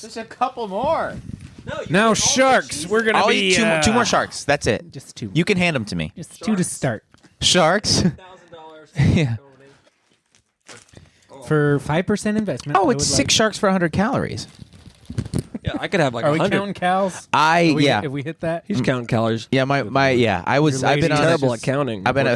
Just a couple more. Now sharks. We're gonna I'll be eat two more sharks. That's it. Just two. You can hand them to me. Just two to start. Sharks. Yeah. For 5% investment. Oh, I it's would 6 sharks for 100 calories. Yeah, I could have like Are we 100. counting cows? Yeah. If we hit that, He's counting calories. Yeah, I've been on Terrible at counting. I've been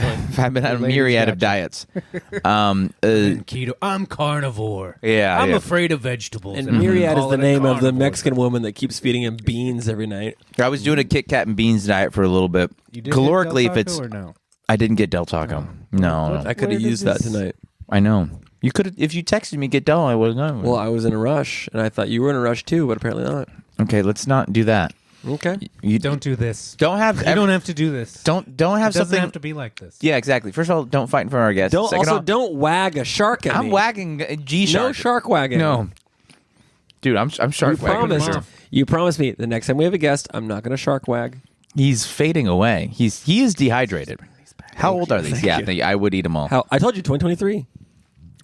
on a myriad of diets. keto. I'm carnivore. Yeah, I'm yeah. afraid of vegetables. And Myriad is Call the it a name of the carnivore. Mexican woman that keeps feeding him beans every night. I was doing a Kit Kat and beans diet for a little bit. You did Calorically, get Del if it's Taco or no? I didn't get Del Taco. No. I could have Where used did that this- tonight. I know. You could if you texted me get Del, I would have gone. Well, I was in a rush, and I thought you were in a rush too, but apparently not. Okay, let's not do that. Okay. You Don't do this. don't have You don't have to do this. don't have It doesn't something. have to be like this. Yeah, exactly. First of all, don't fight in front of our guests. Don't Second also off, don't wag a shark at me. I'm wagging G shark. No shark wagging. No, dude, I'm shark You wagging. promised. Mom. You promised me the next time we have a guest, I'm not going to shark wag. He's fading away. He is dehydrated. How old are these? Yeah, I would eat them all. How I told you 2023.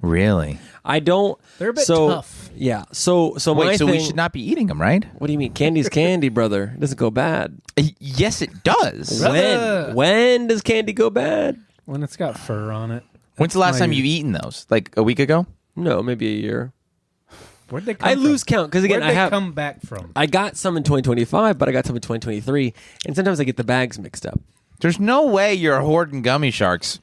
Really? I don't. They're a bit So- tough. Yeah. So my Wait, so thing, we should not be eating them, right? What do you mean? Candy's candy, brother. It doesn't go bad. Yes, it does. Brother. When does candy go bad? When it's got fur on it. When's the last my- time you've eaten those? Like a week ago? No, maybe a year. Where'd they come I from? lose count because again, Where'd they I have. come back from? I got some in 2025, but I got some in 2023, and sometimes I get the bags mixed up. There's no way you're hoarding gummy sharks.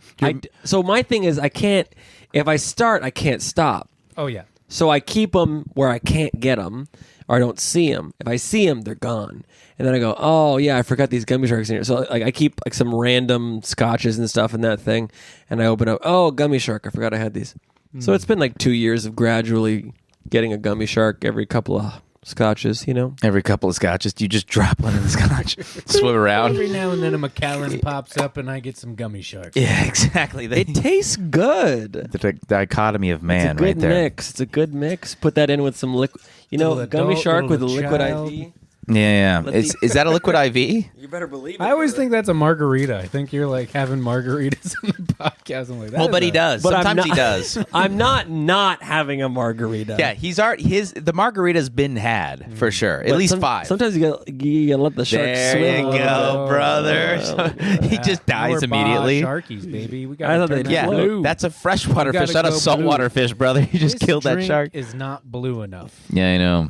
So my thing is, I can't. If I start, I can't stop. Oh yeah. So I keep them where I can't get them, or I don't see them. If I see them, they're gone, and then I go, "Oh yeah, I forgot these gummy sharks in here." So like I keep like some random scotches and stuff in that thing, and I open up, "Oh, gummy shark! I forgot I had these." So it's been like 2 years of gradually getting a gummy shark every couple of scotches. You know, Every couple of scotches, you just drop one in the scotch, swim around. Every now and then a Macallan pops up and I get some gummy sharks. Yeah, exactly. it tastes good. The dichotomy of man, It's a good right there. mix. It's a good mix. Put that in with some liquid. You know, Little gummy adult, shark with a little liquid child. IV. Yeah. Let Is that a liquid IV? You better believe it. I always think that's a margarita. I think you're like having margaritas in the podcast. I'm like, that Well, is but he a- does. But I'm Sometimes he not- does. I'm not having a margarita. Yeah, the margarita's been had for sure. At But least 5. Sometimes you gotta let the shark There swim. you go, brother. He just dies More immediately. Sharkies, baby. We I thought got they'd Yeah, float. that's a freshwater You fish, gotta not a go saltwater blue. fish, brother. You just killed that shark. Is not blue enough. Yeah, I know.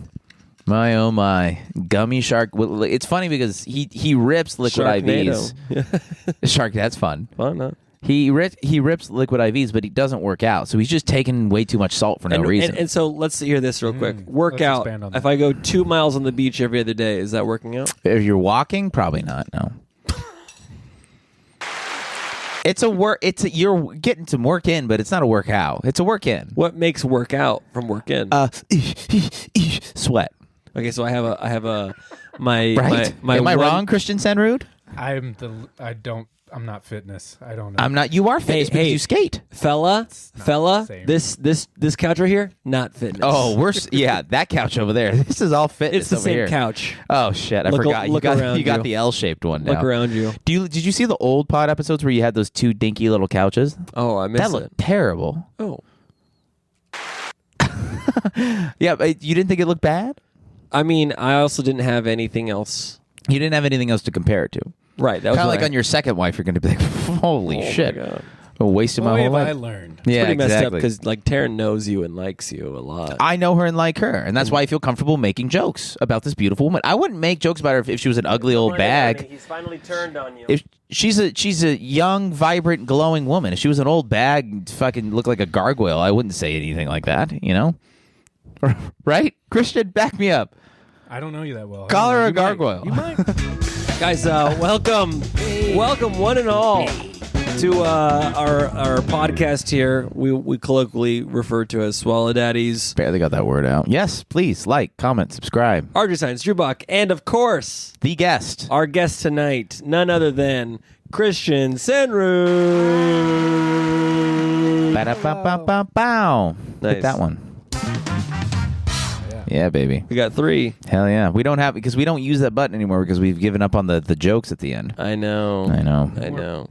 My oh my, gummy shark. Well, it's funny because he rips liquid IVs. Shark, that's fun. Fun, huh? He rips liquid IVs, but he doesn't work out. So he's just taking way too much salt for no reason. And so let's hear this real quick. Workout. expand on If that. I go 2 miles on the beach every other day, is that working out? If you're walking, probably not. No. You're getting some work in, but it's not a workout. It's a work in. What makes work out from work in? Sweat. Okay, so I have a my Right? my Am I one- wrong, Christian Senrud? I'm not fitness. I don't know. I'm not. You are fitness because hey. you skate. fella, the same. this couch right here, not fitness. Oh, yeah, that couch over there. This is all fitness it's the over same here. couch. Oh shit, I Look- forgot. look you around got you. the L-shaped one now. Look around you. Did you see the old pod episodes where you had those 2 dinky little couches? Oh, I missed That it. looked terrible. Oh, Yeah, but you didn't think it looked bad? I mean, I also didn't have anything else. You didn't have anything else to compare it to. Right, that was Kind of what like I- on your second wife, you're going to be like, holy Oh my shit. God. I'm wasting my Boy, whole have I life. learned. Yeah, Pretty messed up exactly. because like Taryn knows you and likes you a lot. I know her and like her, and that's why I feel comfortable making jokes about this beautiful woman. I wouldn't make jokes about her if she was an ugly old bag. He's finally turned on you. If she's a young, vibrant, glowing woman. If she was an old bag, fucking look like a gargoyle, I wouldn't say anything like that. You know, right? Christian, back me up. I don't know you that well. Call her a You might. gargoyle. You might. Guys, welcome one and all to our podcast here. We colloquially refer to as Swallow Daddies. Barely got that word out. Yes, please like, comment, subscribe. RJ Science, Drew Buck, and of course, The guest. our guest tonight, none other than Christian Senrud. Ba-da-ba-ba-ba-bow. Nice. Hit that one. Yeah. Yeah, baby. We got 3. Hell yeah. We don't have because we don't use that button anymore because we've given up on the jokes at the end. I know. I know. I know.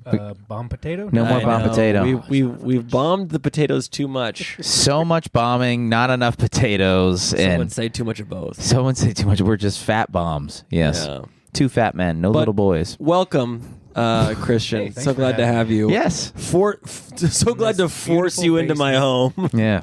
Bomb potato? No more I bomb know. potato. We've bombed the potatoes too much. So much bombing, not enough potatoes, Someone and say too much of both. someone say too much. We're just fat bombs. Yes. Yeah. 2 fat men, no But- little boys. Welcome, Christian. Hey, thanks so for glad to having have you. Yes. So glad to force beautiful you into my home. Yeah.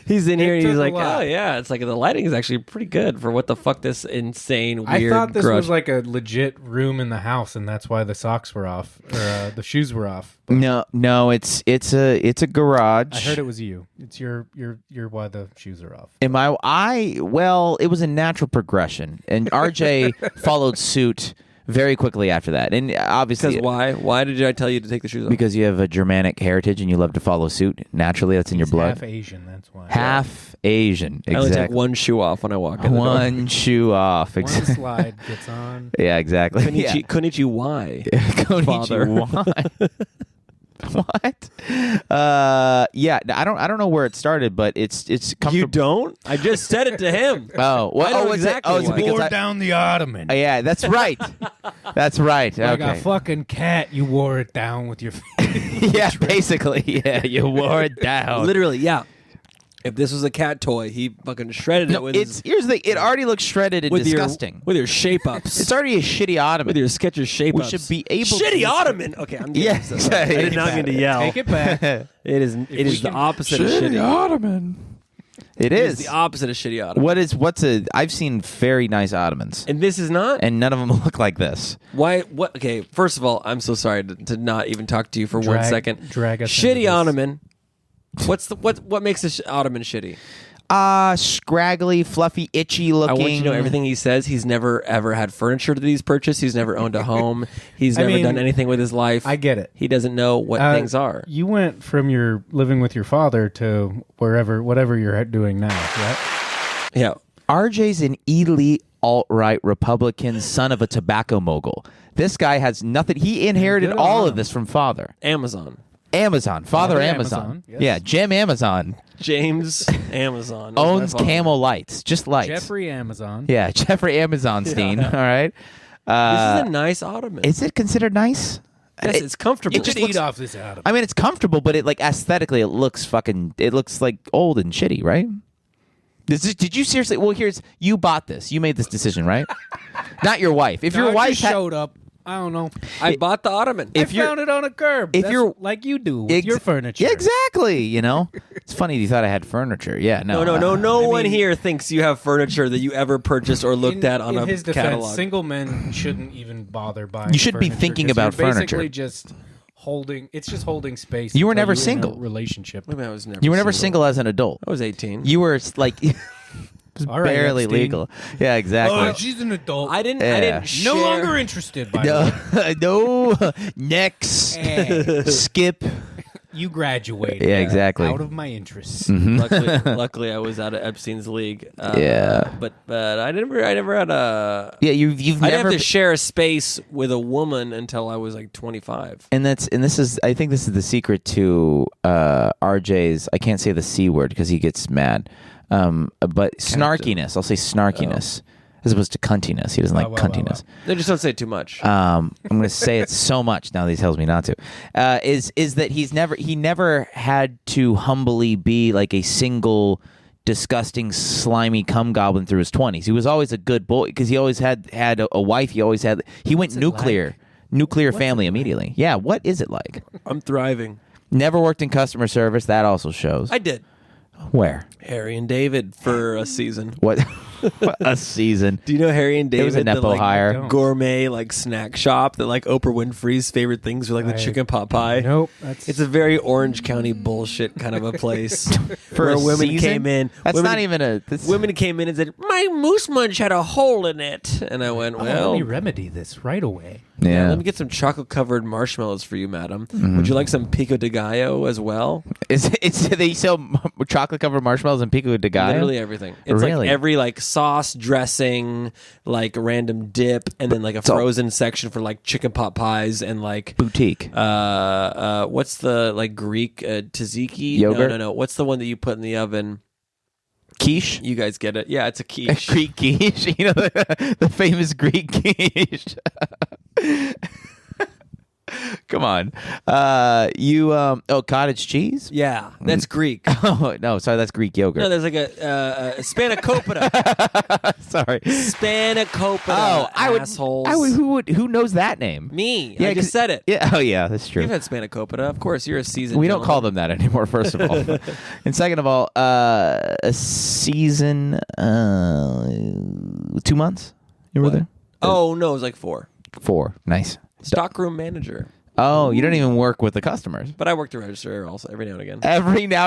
He's in here and took he's a like, lot. oh yeah, it's like the lighting is actually pretty good for what the fuck this insane I weird thought this garage. was like a legit room in the house, and that's why the socks were off, or the shoes were off. No, it's a garage. I heard it was you. It's your why the shoes are off. Am I well, it was a natural progression, and RJ followed suit very quickly after that, and obviously Because why? Why did I tell you to take the shoes off? because you have a Germanic heritage and you love to follow suit. Naturally, that's in your He's blood. half Asian, that's why. Half Asian, I only take exactly. one shoe off when I walk in. One shoe off. One Exactly. slide gets on. Yeah, exactly. Konichi, why? Konnichiwa. What? Yeah, I don't know where it started, but it's comfortable. You don't? I just said it to him. Oh, well, I know oh, is it- exactly oh, is it why. because Wore I, down the ottoman. yeah, that's right. That's right. Like Okay. a fucking cat, you wore it down with your feet. Yeah, basically. Yeah, you wore it down. Literally, yeah. If this was a cat toy, he fucking shredded it No, with it's here's the thing. It already looks shredded and with disgusting. with your shape ups. It's already a shitty ottoman. with your Skechers shape We ups. should be able Shitty to- ottoman. Okay, I'm getting Yeah, this. I did not mean to yell. Take it back. It is we the can- opposite of shitty. ottoman. It It is is. the opposite of shitty ottoman. What's a? I've seen very nice ottomans, And this is not. and none of them look like this. Why? What? Okay. First of all, I'm so sorry to not even talk to you for 1 second. Drag us into Shitty this. ottoman. What makes a ottoman shitty? Scraggly, fluffy, itchy looking. I want you to know everything he says. He's never ever had furniture that he's purchased. He's never owned a home. He's I never mean, done anything with his life. I get it. He doesn't know what things are. You went from your living with your father to whatever you're doing now, right? Yeah. RJ's an elite alt-right Republican, son of a tobacco mogul. This guy has nothing. He inherited Good all on of him. this from father. Amazon. Father Father Amazon. Amazon, yes. Yeah, Jim Amazon James Amazon owns My father. Camel lights, just lights. Jeffrey Amazon. Yeah, Jeffrey Amazonstein. Yeah. All right. This is a nice ottoman. Is it considered nice? yes, it's comfortable. You could eat off this ottoman. I mean, it's comfortable, but it like aesthetically, it looks like old and shitty, right? Did you seriously? Well, you bought this. You made this decision, right? Not your wife. If No, your it wife just showed up. I don't know. I bought the ottoman. I found it on a curb. if That's you're- like you do with your furniture. Yeah, exactly. You know, it's funny you thought I had furniture. Yeah, no, No I one mean- here thinks you have furniture that you ever purchased or looked at on in a his defense, catalog. single men shouldn't even bother buying. You should be furniture thinking 'cause about you're furniture. Basically, just holding. It's just holding space. You were until never you're in a single. relationship. I mean, I was never You were never single as an adult. I was 18. You were like All right, barely Epstein. legal. Yeah, exactly. Oh, she's an adult. I didn't. Yeah. I didn't. Share. no longer interested. By the way. no, next, Hey, skip. you graduated. Yeah, exactly. Out of my interests. luckily, I was out of Epstein's league. Yeah. but I never had a. Yeah, you've I didn't never. have to share a space with a woman until I was like 25. And this is I think this is the secret to RJ's. I can't say the C word because he gets mad. But snarkiness. I'll say snarkiness as opposed to cuntiness. He doesn't like cuntiness. No, just don't say too much. I'm going to say it so much now that he tells me not to. Is that he never had to humbly be like a single disgusting slimy cum goblin through his 20s. He was always a good boy because he always had a wife. He went nuclear family immediately. Yeah, what is it like? I'm thriving. Never worked in customer service. That also shows. I did. Where? Harry and David for a season. What? A season. Do you know Harry and David? It was a Nepo hire. don't. Gourmet like snack shop that like Oprah Winfrey's favorite things are like the chicken pot pie. Nope. It's a very Orange County bullshit kind of a place For where a women season? came in. That's women, not even a. Women came in and said, "My moose munch had a hole in it," and I went, "Well, let me remedy this right away. Yeah. let me get some chocolate covered marshmallows for you, madam. Would you like some pico de gallo as well?" It's they sell chocolate covered marshmallows and pico de gallo. Literally everything. It's Really? like every like sauce, dressing, like random dip, and then like a frozen section for like chicken pot pies and like Boutique. what's the like Greek tzatziki Yogurt? No. What's the one that you put in the oven? Quiche. You guys get it? Yeah, it's a quiche. Greek quiche. You know, the famous Greek quiche. Come on. Cottage cheese? Yeah, that's Greek. Oh, no, sorry, that's Greek yogurt. No, there's like a spanakopita. Sorry. Spanakopita. Assholes. Who knows that name? Me. Yeah, I just said it. Yeah, oh yeah, that's true. You've had spanakopita. Of course, you're a seasoned We don't gentleman. call them that anymore, first of all. And second of all, a season 2 months? You were there? Oh, no, it was like 4. 4. Nice. Stockroom manager. Oh, you don't even work with the customers. But I work the register also every now and again.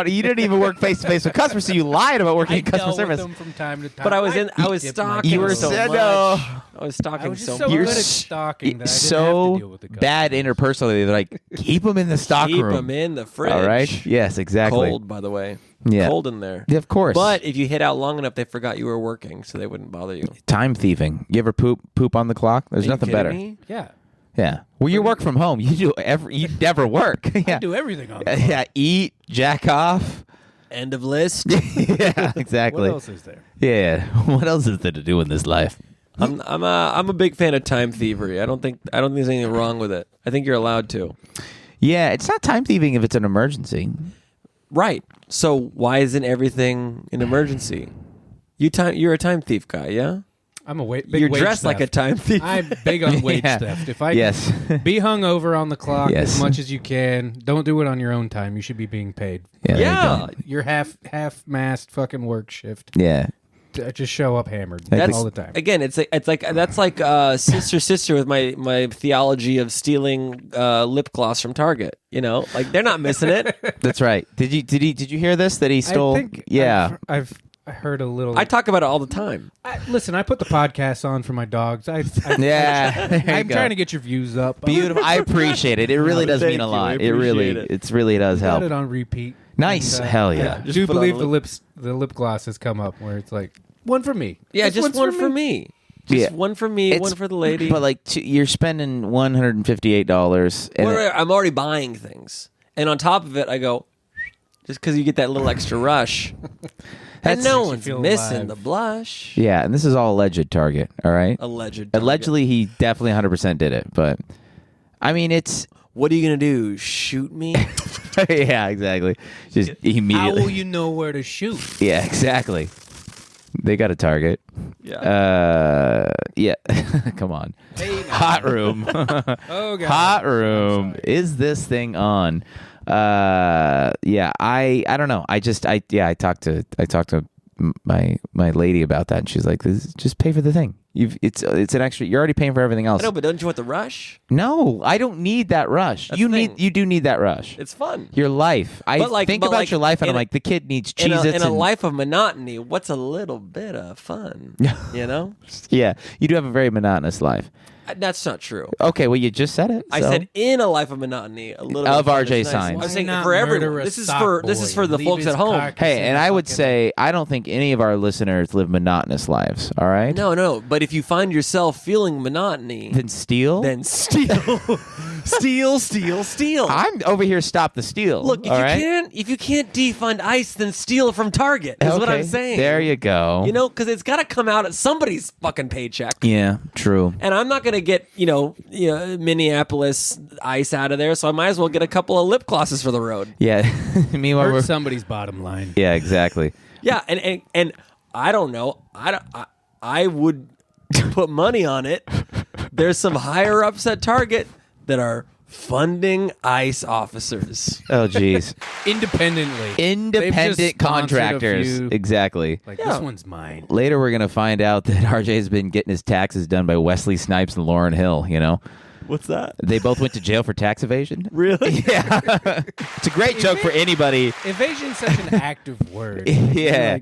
You didn't even work face to face with customers, so you lied about working I in customer dealt with service. them from time to time. But I was dipped my stalking You were so said much. no. I was stalking I was so just so much. good at stalking that I didn't have to so deal with the bad interpersonally. They're like, keep them in the stock Keep room. them in the fridge. All right. Yes, exactly. Cold, by the way. Yeah. Cold in there. Yeah, of course. But if you hit out long enough, they forgot you were working, so they wouldn't bother you. Time thieving. You ever poop on the clock? There's Are you nothing kidding better. me? Yeah. Yeah. Well, you work from home. You never work. Yeah. I do everything on the Yeah. Eat, jack off. End of list. Yeah. Exactly. What else is there? Yeah. What else is there to do in this life? I'm a big fan of time thievery. I don't think there's anything wrong with it. I think you're allowed to. Yeah. It's not time thieving if it's an emergency. Right. So why isn't everything an emergency? You're a time thief guy, yeah? I'm a big You're wage dressed like a theft. time thief. I'm big on wage Yeah. theft. If I Yes. can be hung over on the clock Yes. as much as you can, don't do it on your own time. You should be being paid. Yeah. there you Yeah. go. Your half-mast fucking work shift. Yeah. Just show up hammered That's- all the time. Again, it's like that's like sister with my theology of stealing lip gloss from Target. You know, like they're not missing it. That's right. Did you hear this? That he stole? I think Yeah. I've heard a little. I talk about it all the time. Listen, I put the podcast on for my dogs. Yeah. There you I'm go. trying to get your views up. Beautiful. I appreciate it. It really does Thank mean a you. lot. I It really, appreciate it. it's really does Got help. it on repeat. Nice. And, Hell yeah. Just do put on believe a the lip gloss has come up where it's like one for me. Yeah, This just one's one for me. Just Yeah. one for me, It's- one for the lady. But like, you're spending $158, and Wait, I'm already buying things, and on top of it, I go just because you get that little extra rush. And no makes you one's feel missing alive. the blush. yeah, and this is all alleged Target. All right. Alleged. Allegedly, he definitely 100% did it, but I mean, it's What are you gonna do? Shoot me? yeah, exactly. Just How immediately. will you know where to shoot? Yeah, exactly. They got a Target. Yeah. Yeah. Come on. Hot room. Oh god. Hot room. Is this thing on? Yeah. I don't know. I talked to my lady about that, and she's like, just pay for the thing. It's an extra. You're already paying for everything else. I know, but don't you want the rush? No, I don't need that rush. That's You the thing. do need that rush. It's fun. Your life. I But like- think but about like your life, and in I'm a- like, the kid needs In Cheez-Its. a life of monotony, what's a little bit of fun? You know? Yeah, you do have a very monotonous life. That's not true. Okay, well, you just said it. I so. said in a life of monotony, a little Of bit fun RJ is nice. Signs. I was Why saying not for murder everyone. a This is sock for the boy? folks Leave at his home. cock Hey, in and the I would fucking- say I don't think any of our listeners live monotonous lives. All right. No. But if you find yourself feeling monotony, Then steal. then steal, steal. I'm over here. Stop the steal. Look, all right? if you can't defund ICE, then steal from Target. Is what I'm Okay, saying. There you go. You know, because it's got to come out at somebody's fucking paycheck. Yeah. True. And I'm not going to get, Minneapolis ICE out of there, so I might as well get a couple of lip glosses for the road. Yeah. Meanwhile, Hurt we're. somebody's bottom line. Yeah. Exactly. Yeah, and I don't know. I would put money on it. There's some higher ups at Target that are funding ICE officers. Oh, geez. Independently. They've Independent just sponsored a contractors. few- Exactly. Like, Yeah. this one's mine. Later, we're gonna find out that RJ has been getting his taxes done by Wesley Snipes and Lauren Hill. You know, What's that? they both went to jail for tax evasion. Really? Yeah, it's a great joke for anybody. Evasion's such an active word. Yeah,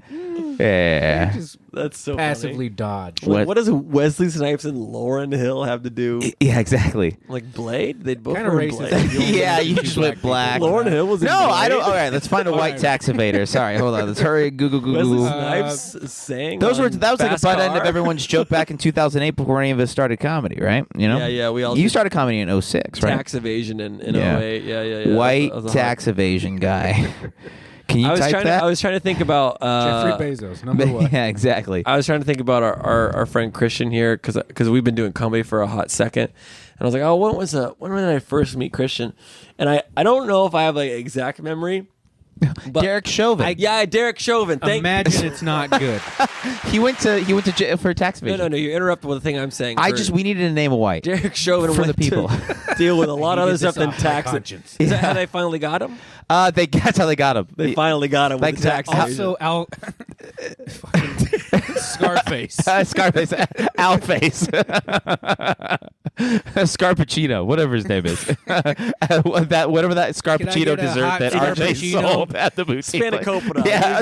yeah. Just That's so passively dodge. funny. What does Wesley Snipes and Lauren Hill have to do? Yeah, exactly. Like Blade? They'd both Kind of were in racist. Blade. Yeah, you just went black. Lauren Hill was in No, I don't. Blade? All right, let's find a white tax evader. Sorry, hold on. Let's hurry. Google. Wesley Google. Snipes sang. That was on like a Fast butt end of Car. everyone's joke back in 2008 before any of us started comedy, right? You know. Yeah, we all You did started comedy in 06, right? tax evasion in Yeah. 08. Yeah. White That was a tax evasion guy. Can you type that? I was trying to think about Jeffrey Bezos, number one. Yeah, exactly. I was trying to think about our friend Christian here because we've been doing comedy for a hot second, and I was like, oh, when did I first meet Christian? And I don't know if I have like exact memory. But Derek Chauvin. Derek Chauvin. Imagine it's not good. he went to jail for tax evasion. No. You interrupted with the thing I'm saying. We needed to name a white. Derek Chauvin for the went people. to deal with a lot of other stuff than taxes. Is that how they finally got him? That's how they got him. They finally got him with the tax evasion. Also, Scarface. Scarface. Alface. Scarpacino, whatever his name is. Whatever that Scarpacino dessert that RJ sold at the boutique. Spanakopita. Yeah,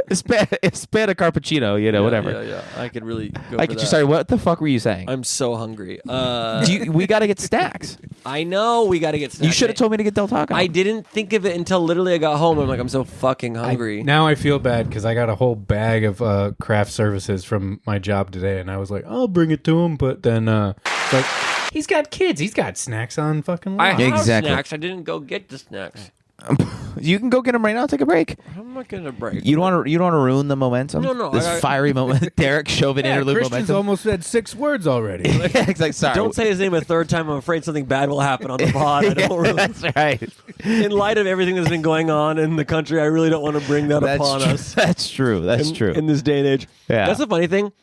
Spanacarpacino, whatever. Yeah. I could really go I for could that. Sorry, what the fuck were you saying? I'm so hungry. We got to get snacks. I know we got to get snacks. You should have told me to get Del Taco. I didn't think of it until literally I got home. I'm like, I'm so fucking hungry. Now I feel bad because I got a whole bag of craft services from my job today, and I was like, I'll bring it to him, but then it's like, he's got kids. He's got snacks on fucking I line. have Exactly. snacks. I didn't go get the snacks. You can go get them right now. Take a break. I'm not gonna break. You don't want to ruin the momentum. No, This fiery moment, Derek Chauvin interlude Christian's momentum. almost said 6 words already. It's like, sorry. Don't say his name a third time. I'm afraid something bad will happen on the pod. I don't really. That's right. In light of everything that's been going on in the country, I really don't want to bring that upon us. That's true. That's true. In this day and age. Yeah. That's the funny thing.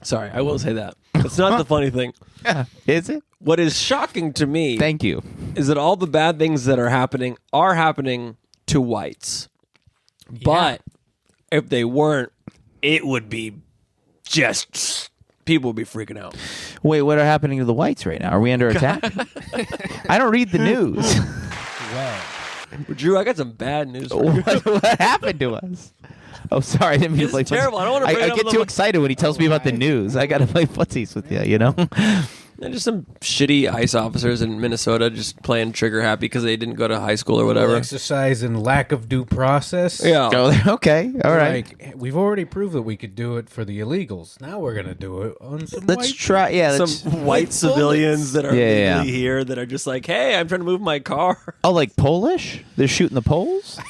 Sorry, I will say that. It's not the funny thing. Is it? What is shocking to me Thank you. is that all the bad things that are happening to whites. But if they weren't, it would be just people would be freaking out. Wait, what are happening to the whites right now? Are we under attack? I don't read the news. Well, Drew, I got some bad news for you. what happened to us? Oh, sorry. I didn't mean This to play is terrible. I don't wanna bring it I up get with too the- excited when he tells me about the news. I got to play footsies with you, And just some shitty ICE officers in Minnesota just playing trigger happy because they didn't go to high school or whatever. exercise and lack of due process. Yeah. Okay. All right. Like, we've already proved that we could do it for the illegals. Now we're going to do it on some Let's white try. Yeah. Let's, Some white civilians that are Yeah. legally here that are just like, hey, I'm trying to move my car. oh, like Polish? They're shooting the Poles?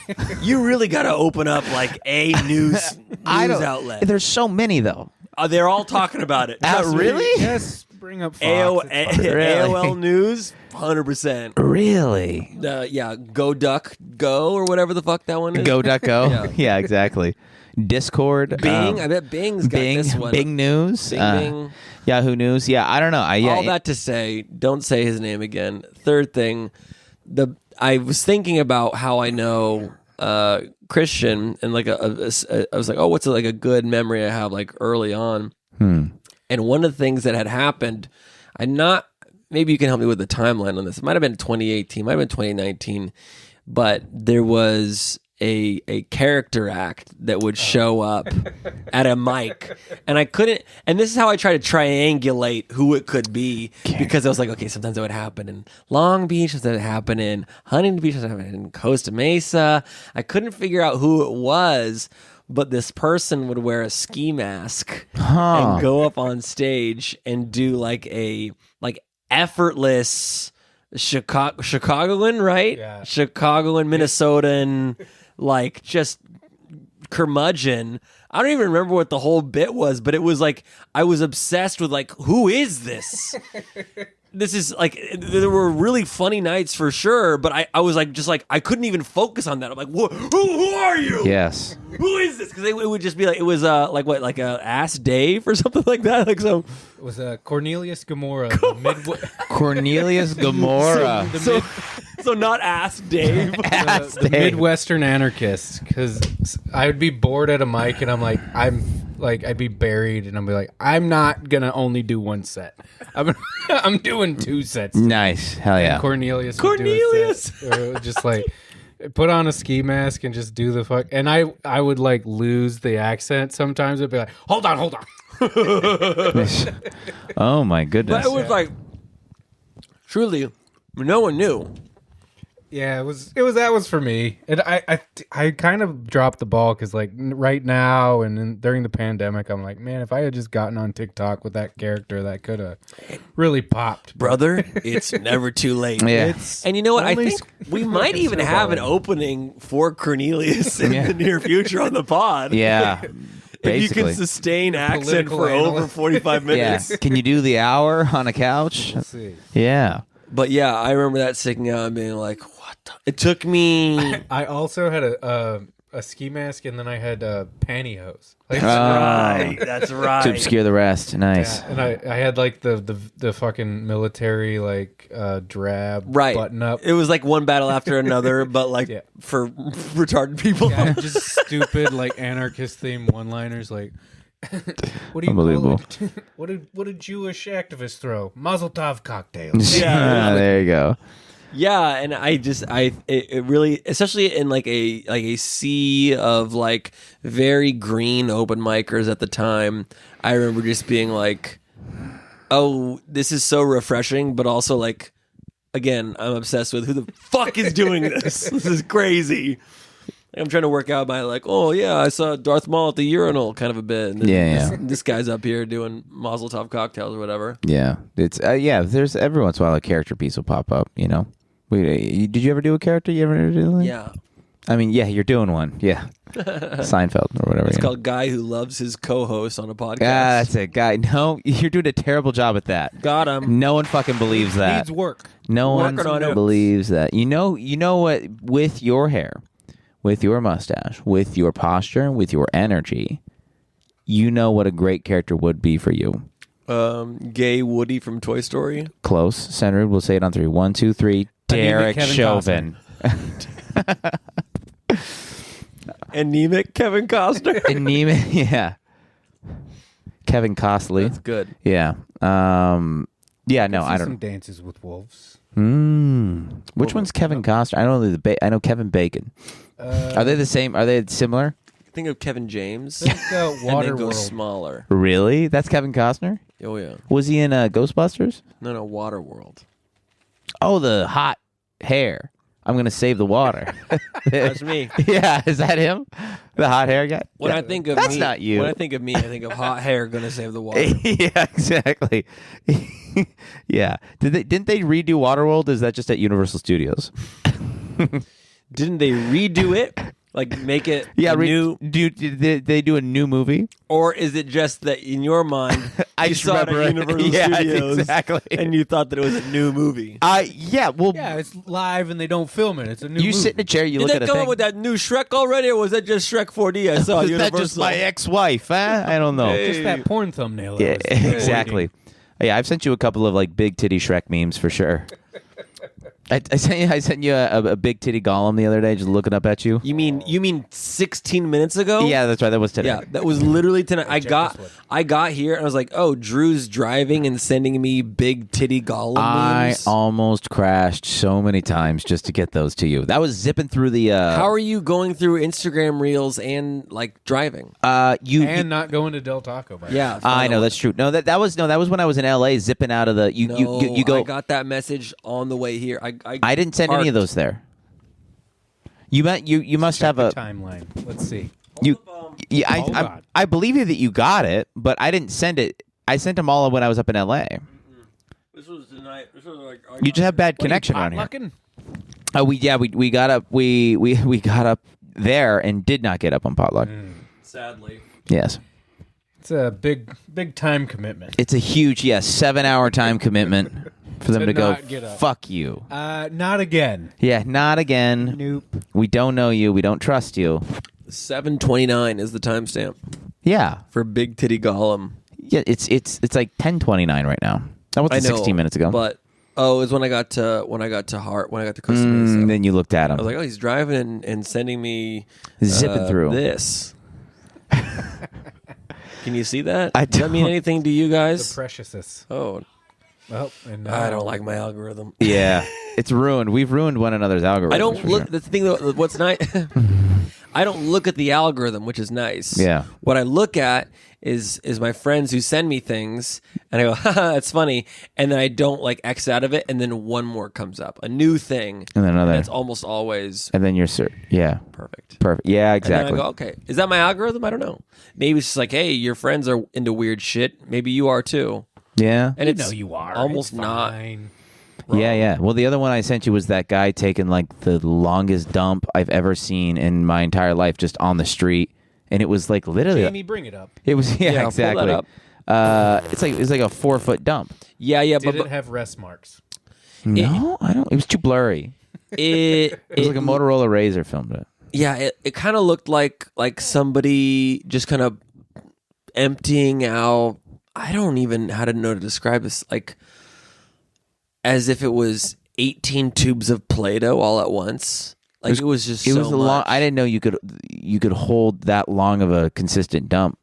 You really got to open up like a news outlet. There's so many, though. They're all talking about it. Trust me. Really? Yes, bring up Fox. AOL, It's fine. AOL News, 100%. Really? Yeah, Go Duck Go or whatever the fuck that one is. Go Duck Go? Yeah. Yeah, exactly. Discord. Bing. I bet Bing's got Bing. this one. Bing News. Bing. Yahoo News. Yeah, I don't know. All that to say, don't say his name again. Third thing, I was thinking about how I know Christian, and like I was like, oh, what's like a good memory I have like early on? And one of the things that had happened, maybe you can help me with the timeline on this. It might have been 2018, might have been 2019, but there was a character act that would show up at a mic, and I couldn't. And this is how I try to triangulate who it could be, because I was like, okay, sometimes it would happen in Long Beach, sometimes it would happen in Huntington Beach, sometimes it would happen in Costa Mesa. I couldn't figure out who it was. But this person would wear a ski mask and go up on stage and do like a effortless Chicagoan, right? Yeah. Chicagoan, Minnesotan, like just curmudgeon. I don't even remember what the whole bit was, but it was like I was obsessed with like, who is this? This is like, there were really funny nights for sure, but I was like, just like, I couldn't even focus on that. I'm like, who are you? Yes. Who is this? Because it would just be like, it was like what, like a Ass Dave or something like that. Like so, It was Cornelius Gomorrah. the Cornelius Gomorrah. so not Ass Dave. the Midwestern anarchist, because I would be bored at a mic and I'd be buried and I'd be like, I'm not gonna only do one set. I'm doing 2 sets. Nice. Hell yeah. Cornelius would do a set where it would just like put on a ski mask and just do the fuck. And I would like lose the accent sometimes. It'd be like, hold on. Oh my goodness. But it was like, truly, no one knew. Yeah, it was that was for me. And I kind of dropped the ball because like right now and during the pandemic, I'm like, man, if I had just gotten on TikTok with that character, that could have really popped. Brother, it's never too late. Yeah. And you know what? I Only think we might even have an opening for Cornelius in the near future on the pod. Yeah. If you Basically. can sustain accent political for over analyst. 45 Yeah. minutes. Can you do the hour on a couch? Let's see. Yeah. But yeah, I remember that sticking out and being like, what the? It took me... I also had a ski mask and then I had pantyhose. Like, That's right. To obscure the rest. Nice. yeah, and I had like the fucking military like drab Right. button up. It was like one battle after another, but like Yeah. for retarded people. Yeah, just stupid like anarchist theme one-liners like what do you Unbelievable. call it? What did Jewish activists throw? Mazel tov cocktails. Yeah. There you go. Yeah, and it really, especially in like a sea of like very green open micers at the time, I remember just being like, oh, this is so refreshing, but also like, again, I'm obsessed with who the fuck is doing this. This is crazy. I'm trying to work out my like, oh yeah, I saw Darth Maul at the urinal kind of a bit. And then Yeah. This guy's up here doing Mazel Tov cocktails or whatever. Yeah. It's there's every once in a while a character piece will pop up, you know. Did you ever do a character? You ever do one? Yeah. I mean, yeah, you're doing one. Yeah. Seinfeld or whatever. It's you know. called Guy Who Loves His Co-Host on a podcast. Ah, that's it, guy. No, you're doing a terrible job at that. Got him. No one fucking believes that. Needs work. No one Working on it. believes that. You know what? With your hair, with your mustache, with your posture, with your energy, you know what a great character would be for you. Gay Woody from Toy Story. Close. Senrud, we'll say it on 3. 1, 2, 3. Derek Kevin Chauvin. Anemic Kevin Costner. Anemic, yeah. Kevin Costly. That's good. Yeah. Yeah, no, I Some don't. dances with wolves. Which one's Kevin Costner? I don't know I know Kevin Bacon. Are they the same? Are they similar? Think of Kevin James. Think and Water then go World. smaller. Really? That's Kevin Costner? Oh yeah. Was he in Ghostbusters? No, Water World. Oh, the hot hair. I'm gonna save the water. That's me. Yeah, is that him? The hot hair guy? When Yeah. I think of That's me, not you. When I think of me, I think of hot hair gonna save the water. Yeah, exactly. Yeah. Didn't they redo Waterworld? Is that just at Universal Studios? Didn't they redo it? Like make it new? Did they do a new movie? Or is it just that in your mind I you just saw it at remember- Universal Yeah, Studios exactly. and you thought that it was a new movie? Yeah. Well, Yeah, it's live and they don't film it. It's a new you movie. sit in a chair, you Did look they at a come thing. up with that new Shrek already, or was that just Shrek 4D I saw at Is that Universal? just my ex-wife? Huh? I don't know. Just that porn thumbnail. Yeah, I was exactly. Yeah, I've sent you a couple of like big titty Shrek memes for sure. I sent you a big titty Gollum the other day, just looking up at you. You mean 16 minutes ago? Yeah, that's right. That was today. Yeah, that was literally tonight. I checked this one. got here and I was like, oh, Drew's driving and sending me big titty Gollum I memes. almost crashed so many times just to get those to you. That was zipping through the. How are you going through Instagram reels and like driving? and not going to Del Taco. By Yeah, I know that's true. No, that was when I was in LA zipping out of the. You go. I got that message on the way here. I didn't send any of those there. You must have a timeline. Let's see. you. Yeah, Hold on. I believe you that you got it, but I didn't send it. I sent them all when I was up in LA. This was tonight. This was like You just have bad connection around here. Potlucking? We got up we got up there and did not get up on potluck. sadly. Yes. It's a big time commitment. It's a huge 7-hour time commitment for them To to go not get up. fuck you. Not again. Yeah, not again. Nope. We don't know you. We don't trust you. 7:29 is the timestamp Yeah. for Big Titty Gollum. Yeah, it's like 10:29 right now. That was I know, 16 minutes ago. But it's when I got to Costa Mesa. Then you looked at him. I was like, oh, he's driving and sending me Zipping through. this. Can you see that? I Does that mean don't. anything to you The guys? preciousness. Oh, Well, and I don't like my algorithm. Yeah. It's ruined. We've ruined one another's algorithm. I don't look. That's the thing. Though, what's nice? I don't look at the algorithm, which is nice. Yeah. What I look at is my friends who send me things, and I go, haha, that's funny, and then I don't like X out of it, and then one more comes up, a new thing, And then another. and it's almost always And then you're yeah. perfect. Perfect. Yeah, And exactly. then I go, okay, is that my algorithm? I don't know. Maybe it's just like, hey, your friends are into weird shit. Maybe you are too. Yeah. And it's you are almost It's not. fine. Yeah. Well, the other one I sent you was that guy taking like the longest dump I've ever seen in my entire life just on the street. And it was like literally. Jamie, bring it up. It was, yeah, pull exactly. that up. It's like a 4-foot dump. Yeah, Did but it have rest marks? No, I don't. It was too blurry. it It was like a Motorola Razr filmed it. yeah, it kind of looked like somebody just kind of emptying out. I don't even how to know to describe this. Like as if it was 18 tubes of Play-Doh all at once. Like it was just. It so was a much. long. I didn't know you could hold that long of a consistent dump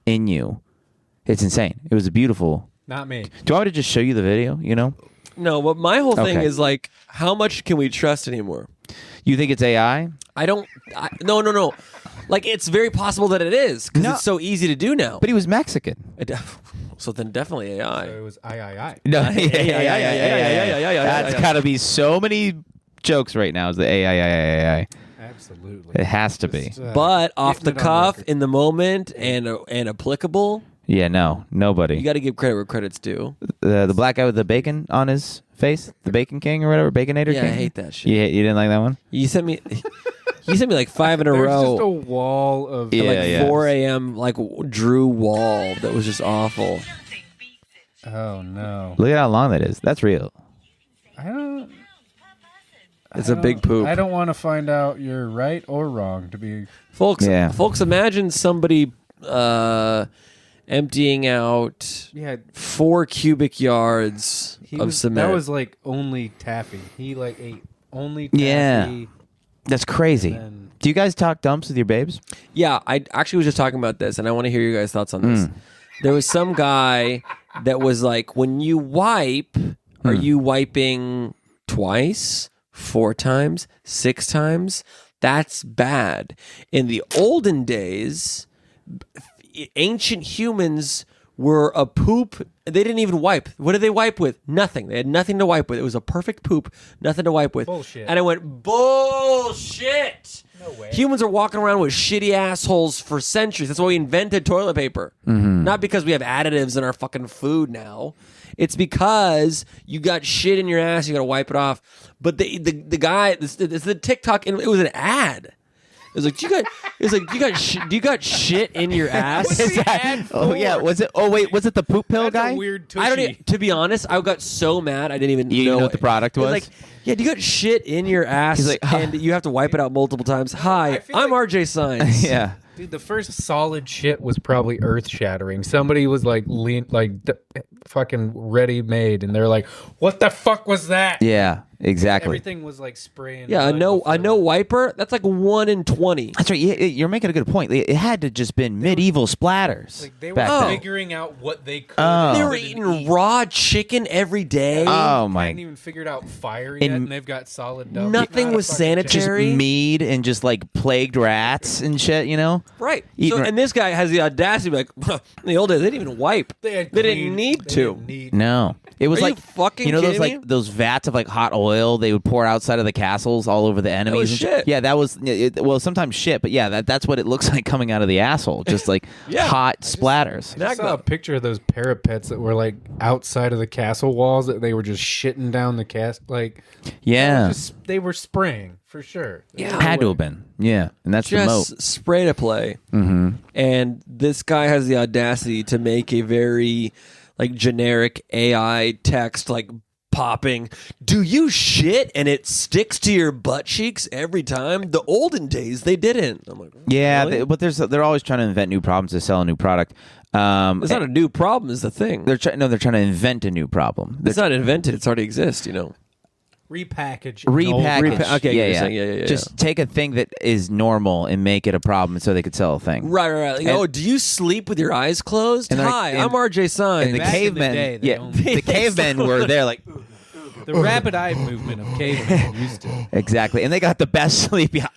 in you. It's insane. It was a beautiful. Not me. Do you want me to just show you the video? You know, No, but my whole thing Okay. is like, how much can we trust anymore? you think it's AI? No. Like it's very possible that it is because No. it's so easy to do now. But he was Mexican. So then definitely AI. So it was I. No, yeah. That's got to be so many jokes right now. Is the AI? Absolutely. It has to be. Just, But off the getting it on cuff, record. in the moment, and applicable, Yeah, no, nobody. you got to give credit where credit's due. The black guy with the bacon on his face, the Bacon King or whatever, Baconator Yeah, King. I hate that shit. You didn't like that one? You sent me like 5 in a There's row. just a wall of Yeah, like yeah. 4 a.m. like Drew Wall that was just awful. Oh no. Look at how long that is. That's real. I don't. It's a big poop. I don't want to find out you're right or wrong. To be Folks, Yeah. imagine somebody emptying out yeah, 4 cubic yards of cement. That was like only taffy. He like ate only taffy. Yeah. That's crazy. And- Do you guys talk dumps with your babes? Yeah, I actually was just talking about this, and I want to hear your guys' thoughts on this. There was some guy that was like, when you wipe, are you wiping twice, 4 times, 6 times? That's bad. In the olden days, ancient humans were a poop. They didn't even wipe. What did they wipe with? Nothing. They had nothing to wipe with. It was a perfect poop, nothing to wipe with. Bullshit. And I went, bullshit. No way. Humans are walking around with shitty assholes for centuries. That's why we invented toilet paper. Not because we have additives in our fucking food now. It's because you got shit in your ass, you got to wipe it off. But the guy, it's the TikTok, and it was an ad. It was like, do you got shit in your ass? Oh yeah, was it? Oh wait, was it the poop pill That's guy? a weird tushy. I don't even, to be honest, I got so mad I didn't even You didn't know what the product It was? like, yeah, do you got shit in your ass? He's like, and you have to wipe it out multiple times. Hi, feel I'm like- RJ Science. Yeah. Dude, the first solid shit was probably earth shattering. Somebody was like, fucking ready made, and they're like, "What the fuck was that?" Yeah. Exactly. Everything was like spraying. Yeah, a mud no before. wiper. That's like 1 in 20. That's right. You're making a good point. It had to just been medieval splatters. Like they were back then. figuring out what they could. Oh. They and were couldn't eating eat. raw chicken every day. Oh Hadn't my! even figured out fire yet, In- and they've got solid dough. Nothing Not a was fucking chance. Just sanitary. mead and just like plagued rats and shit. You know. Right. Eating So, ra- and this guy has the audacity to be like, in the old days, they didn't even wipe. They didn't clean- need they to. didn't need- No, it was Are you like fucking those kidding me? like those vats of like hot oil they would pour outside of the castles all over the enemies. was and shit. Yeah, that was well sometimes shit, but yeah, that's what it looks like coming out of the asshole, just like Yeah. hot splatters. I saw a picture of those parapets that were like outside of the castle walls that they were just shitting down the cast. Like, Yeah, they were spraying for sure. Yeah. had to have been. Yeah, and that's the moat. Just spray to play. Mm-hmm. And this guy has the audacity to make a very like generic AI text like popping, do you shit and it sticks to your butt cheeks every time? The olden days they didn't. I'm like, Yeah, really? but they're always trying to invent new problems to sell a new product. It's not a new problem, is the thing. They're trying to invent a new problem. It's not invented, it's already exists, you know. Repackage. Repackage. Okay, yeah, you're yeah. saying, yeah. Just take a thing that is normal and make it a problem so they could sell a thing. Right. Like, oh, do you sleep with your eyes closed? And they're like- Hi, and- I'm RJ Sign. And the Back in the cavemen, day, they yeah, only- the cavemen were there like, The rapid eye movement of cavemen used to. Exactly. And they got the best sleep. Yeah.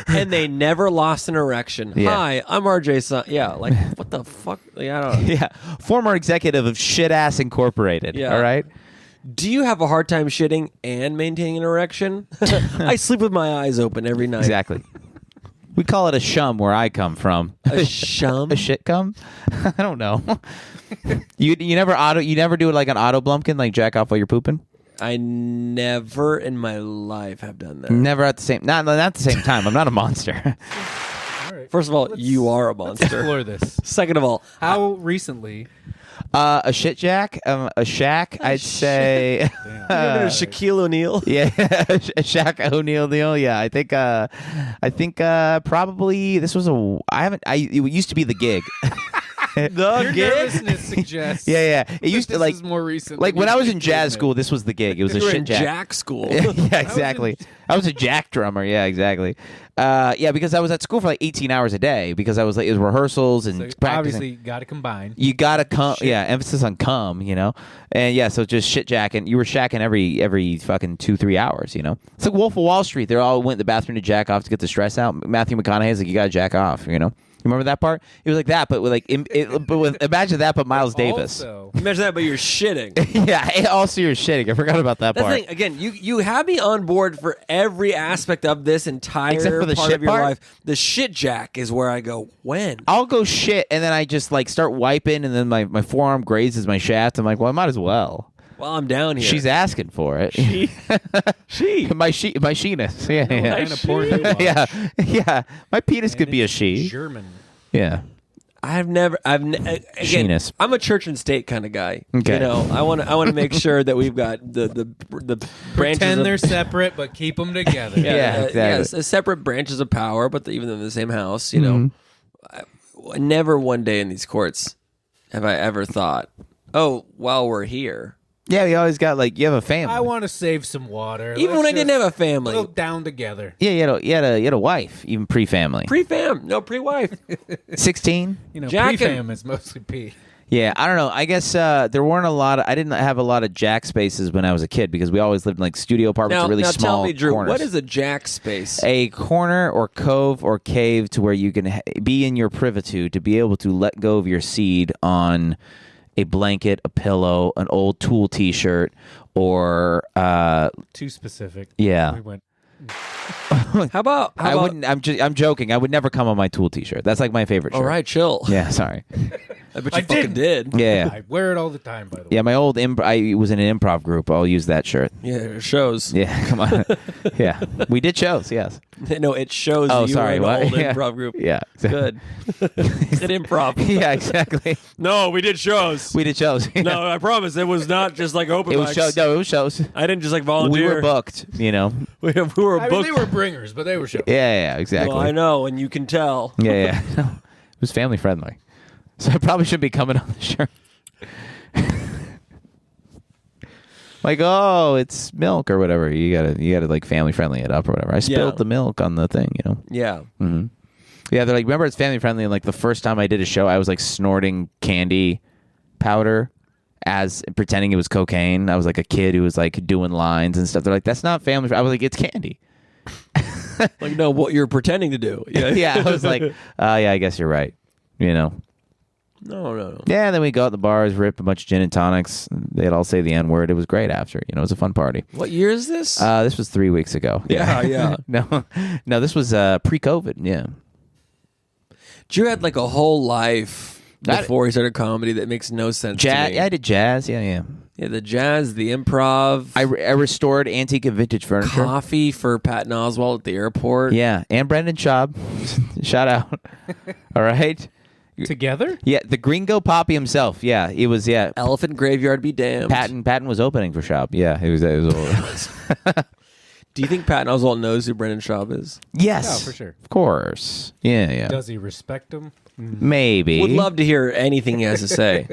And they never lost an erection. Yeah. Hi, I'm RJ Sun. Yeah, like, what the fuck? Like, I don't know. Yeah. Former executive of Shit Ass Incorporated. Yeah. All right. Do you have a hard time shitting and maintaining an erection? I sleep with my eyes open every night. Exactly. We call it a shum where I come from. A shum? A shit cum? I don't know. You never do it like an auto blumpkin, like jack off while you're pooping? I never in my life have done that. Never at the same not at the same time. I'm not a monster. All right. First of all, you are a Let's monster. explore this. Second of all, How recently? A shit jack, a shack, I'd say. you ever been to Shaquille O'Neal? Yeah, a Shaq O'Neal deal. Yeah, I think probably this was it used to be the gig. The Your gig? nervousness suggests. Yeah. It used to this like is more recent. like than when you I was think in jazz it school. is. This was the gig. It was a You were shit in jack. Jack school. Yeah, exactly. I was a jack drummer. Yeah, exactly. Yeah, because I was at school for like 18 hours a day because I was like it was rehearsals and So practicing. obviously, got to combine. You gotta come, yeah. Emphasis on come, and yeah. So just shit jacking. You were shacking every fucking 2-3 hours, It's like Wolf of Wall Street. They all went to the bathroom to jack off to get the stress out. Matthew McConaughey's like, you gotta jack off, You remember that part? It was like that, but with imagine that, but Miles Davis. Also, Imagine that, but you're shitting. Yeah. Also, you're shitting. I forgot about that That's the part. thing. Again, you have me on board for every aspect of this entire Except for the part shit of your part? life. The shit jack is where I go, when? I'll go shit, and then I just like start wiping, and then my forearm grazes my shaft. I'm like, well, I might as well. Well, I'm down here. She's asking for it. She. my sheeness. Yeah, yeah. kind of porn you watch. Yeah. My penis could And be a it's she. German. Yeah. Again, Sheeness. I'm a church and state kind of guy. Okay. I want to make sure that we've got the branches Pretend of, they're separate, but keep them together. Yeah, exactly. separate branches of power, but even in the same house. Mm-hmm. Never one day in these courts have I ever thought, oh, while we're here. Yeah, you always got like you have a family. I want to save some water. Even when I didn't have a family. Go down together. Yeah, you had a wife, even pre-family. Pre-fam, no pre-wife. 16. Jack Pre-fam is mostly pee. Yeah, I don't know. I guess there weren't a lot. I didn't have a lot of jack spaces when I was a kid because we always lived in like studio apartments, Now, or really now small tell me, Drew, corners. what is a jack space? A corner or cove or cave to where you can be in your privitude to be able to let go of your seed on a blanket, a pillow, an old Tool T-shirt, or Too specific. yeah. We went. How about? I wouldn't. I'm joking. I would never come on my Tool T-shirt. That's like my favorite shirt. All right, chill. Yeah. Sorry. I bet you I fucking did. Yeah. I wear it all the time, by the way. Yeah. My old I was in an improv group. I'll use that shirt. Yeah, it shows. Yeah. Come on. Yeah. We did shows. Yes. No, it shows. Oh, you sorry. were in What? an old Yeah. improv group. Yeah. Good. It's an improv. Yeah. Exactly. No, we did shows. We did shows. No, I promise it was not just like open It was mics. shows. No, it was shows. I didn't just like We volunteer. were booked. We were I mean, booked. they were bringers, but they were shows. Yeah. Exactly. Well, I know, and you can tell. Yeah. It was family friendly, so I probably should be coming on the show. Like, oh, it's milk or whatever. You gotta like family friendly it up or whatever. I spilled the milk on the thing, Yeah. Mm-hmm. Yeah, they're like, remember it's family friendly. And like the first time I did a show, I was like snorting candy powder as pretending it was cocaine. I was like a kid who was like doing lines and stuff. They're like, that's not family. I was like, it's candy. Like, no, what you're pretending to do. Yeah. Yeah, I was like, yeah, I guess you're right. No. Yeah, and then we go out the bars, rip a bunch of gin and tonics. They'd all say the N word. It was great after. It was a fun party. What year is this? This was 3 weeks ago. Yeah. No, this was pre-COVID. Yeah. Drew had like a whole life That- before he started comedy that makes no sense Jazz. to me. Yeah, I did jazz. Yeah. Yeah, the jazz, the improv, I restored antique and vintage furniture. coffee for Patton Oswalt at the airport. Yeah, and Brendan Schaub. Shout out. All right. Together? Yeah, the Gringo Poppy himself. Yeah, it was. Yeah, Elephant Graveyard be damned. Patton was opening for Schaub. Yeah, it was. Do you think Patton Oswalt knows who Brendan Schaub is? Yes, Yeah, for sure. Of course. Yeah. Does he respect him? Maybe. Would love to hear anything he has to say.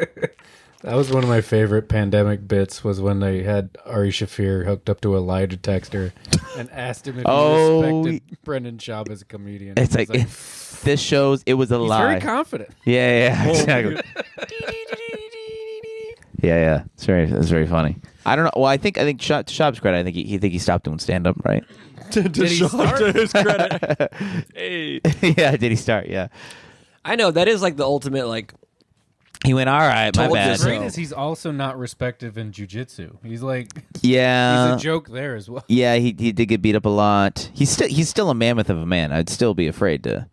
That was one of my favorite pandemic bits was when they had Ari Shaffir hooked up to a lie detector and asked him if Oh, he respected Brendan Schaub as a comedian. It's He like, was this shows it was a he's lie. very confident. Yeah, exactly. Yeah. It's very funny. I don't know. Well, I think to Shab's credit, I think he stopped doing stand up, right? Did he start? To his credit. Hey. Yeah, did he start? Yeah. I know that is like the ultimate like. He went, all right, my Told you bad. so. Great is he's also not respected in jiu-jitsu. He's like, Yeah. he's a joke there as well. Yeah, he did get beat up a lot. He's still a mammoth of a man. I'd still be afraid to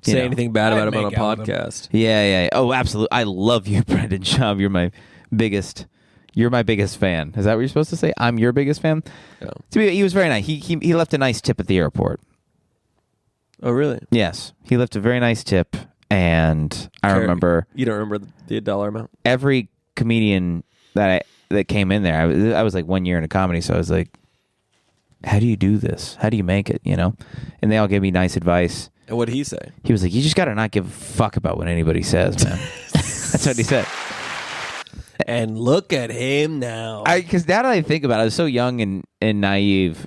Say anything bad I'd about him on a make out with him. podcast. Yeah. Oh, absolutely. I love you, Brendan Schaub. You're my biggest fan. Is that what you're supposed to say? I'm your biggest fan? Yeah. He was very nice. He left a nice tip at the airport. Oh, really? Yes. He left a very nice tip, and I remember You don't remember the dollar amount? every comedian that came in there. I was like 1 year into comedy, so I was like, how do you do this? How do you make it, And they all gave me nice advice. And what did he say? He was like, you just got to not give a fuck about what anybody says, man. That's what he said. And look at him now. Because now that I think about it, I was so young and naive,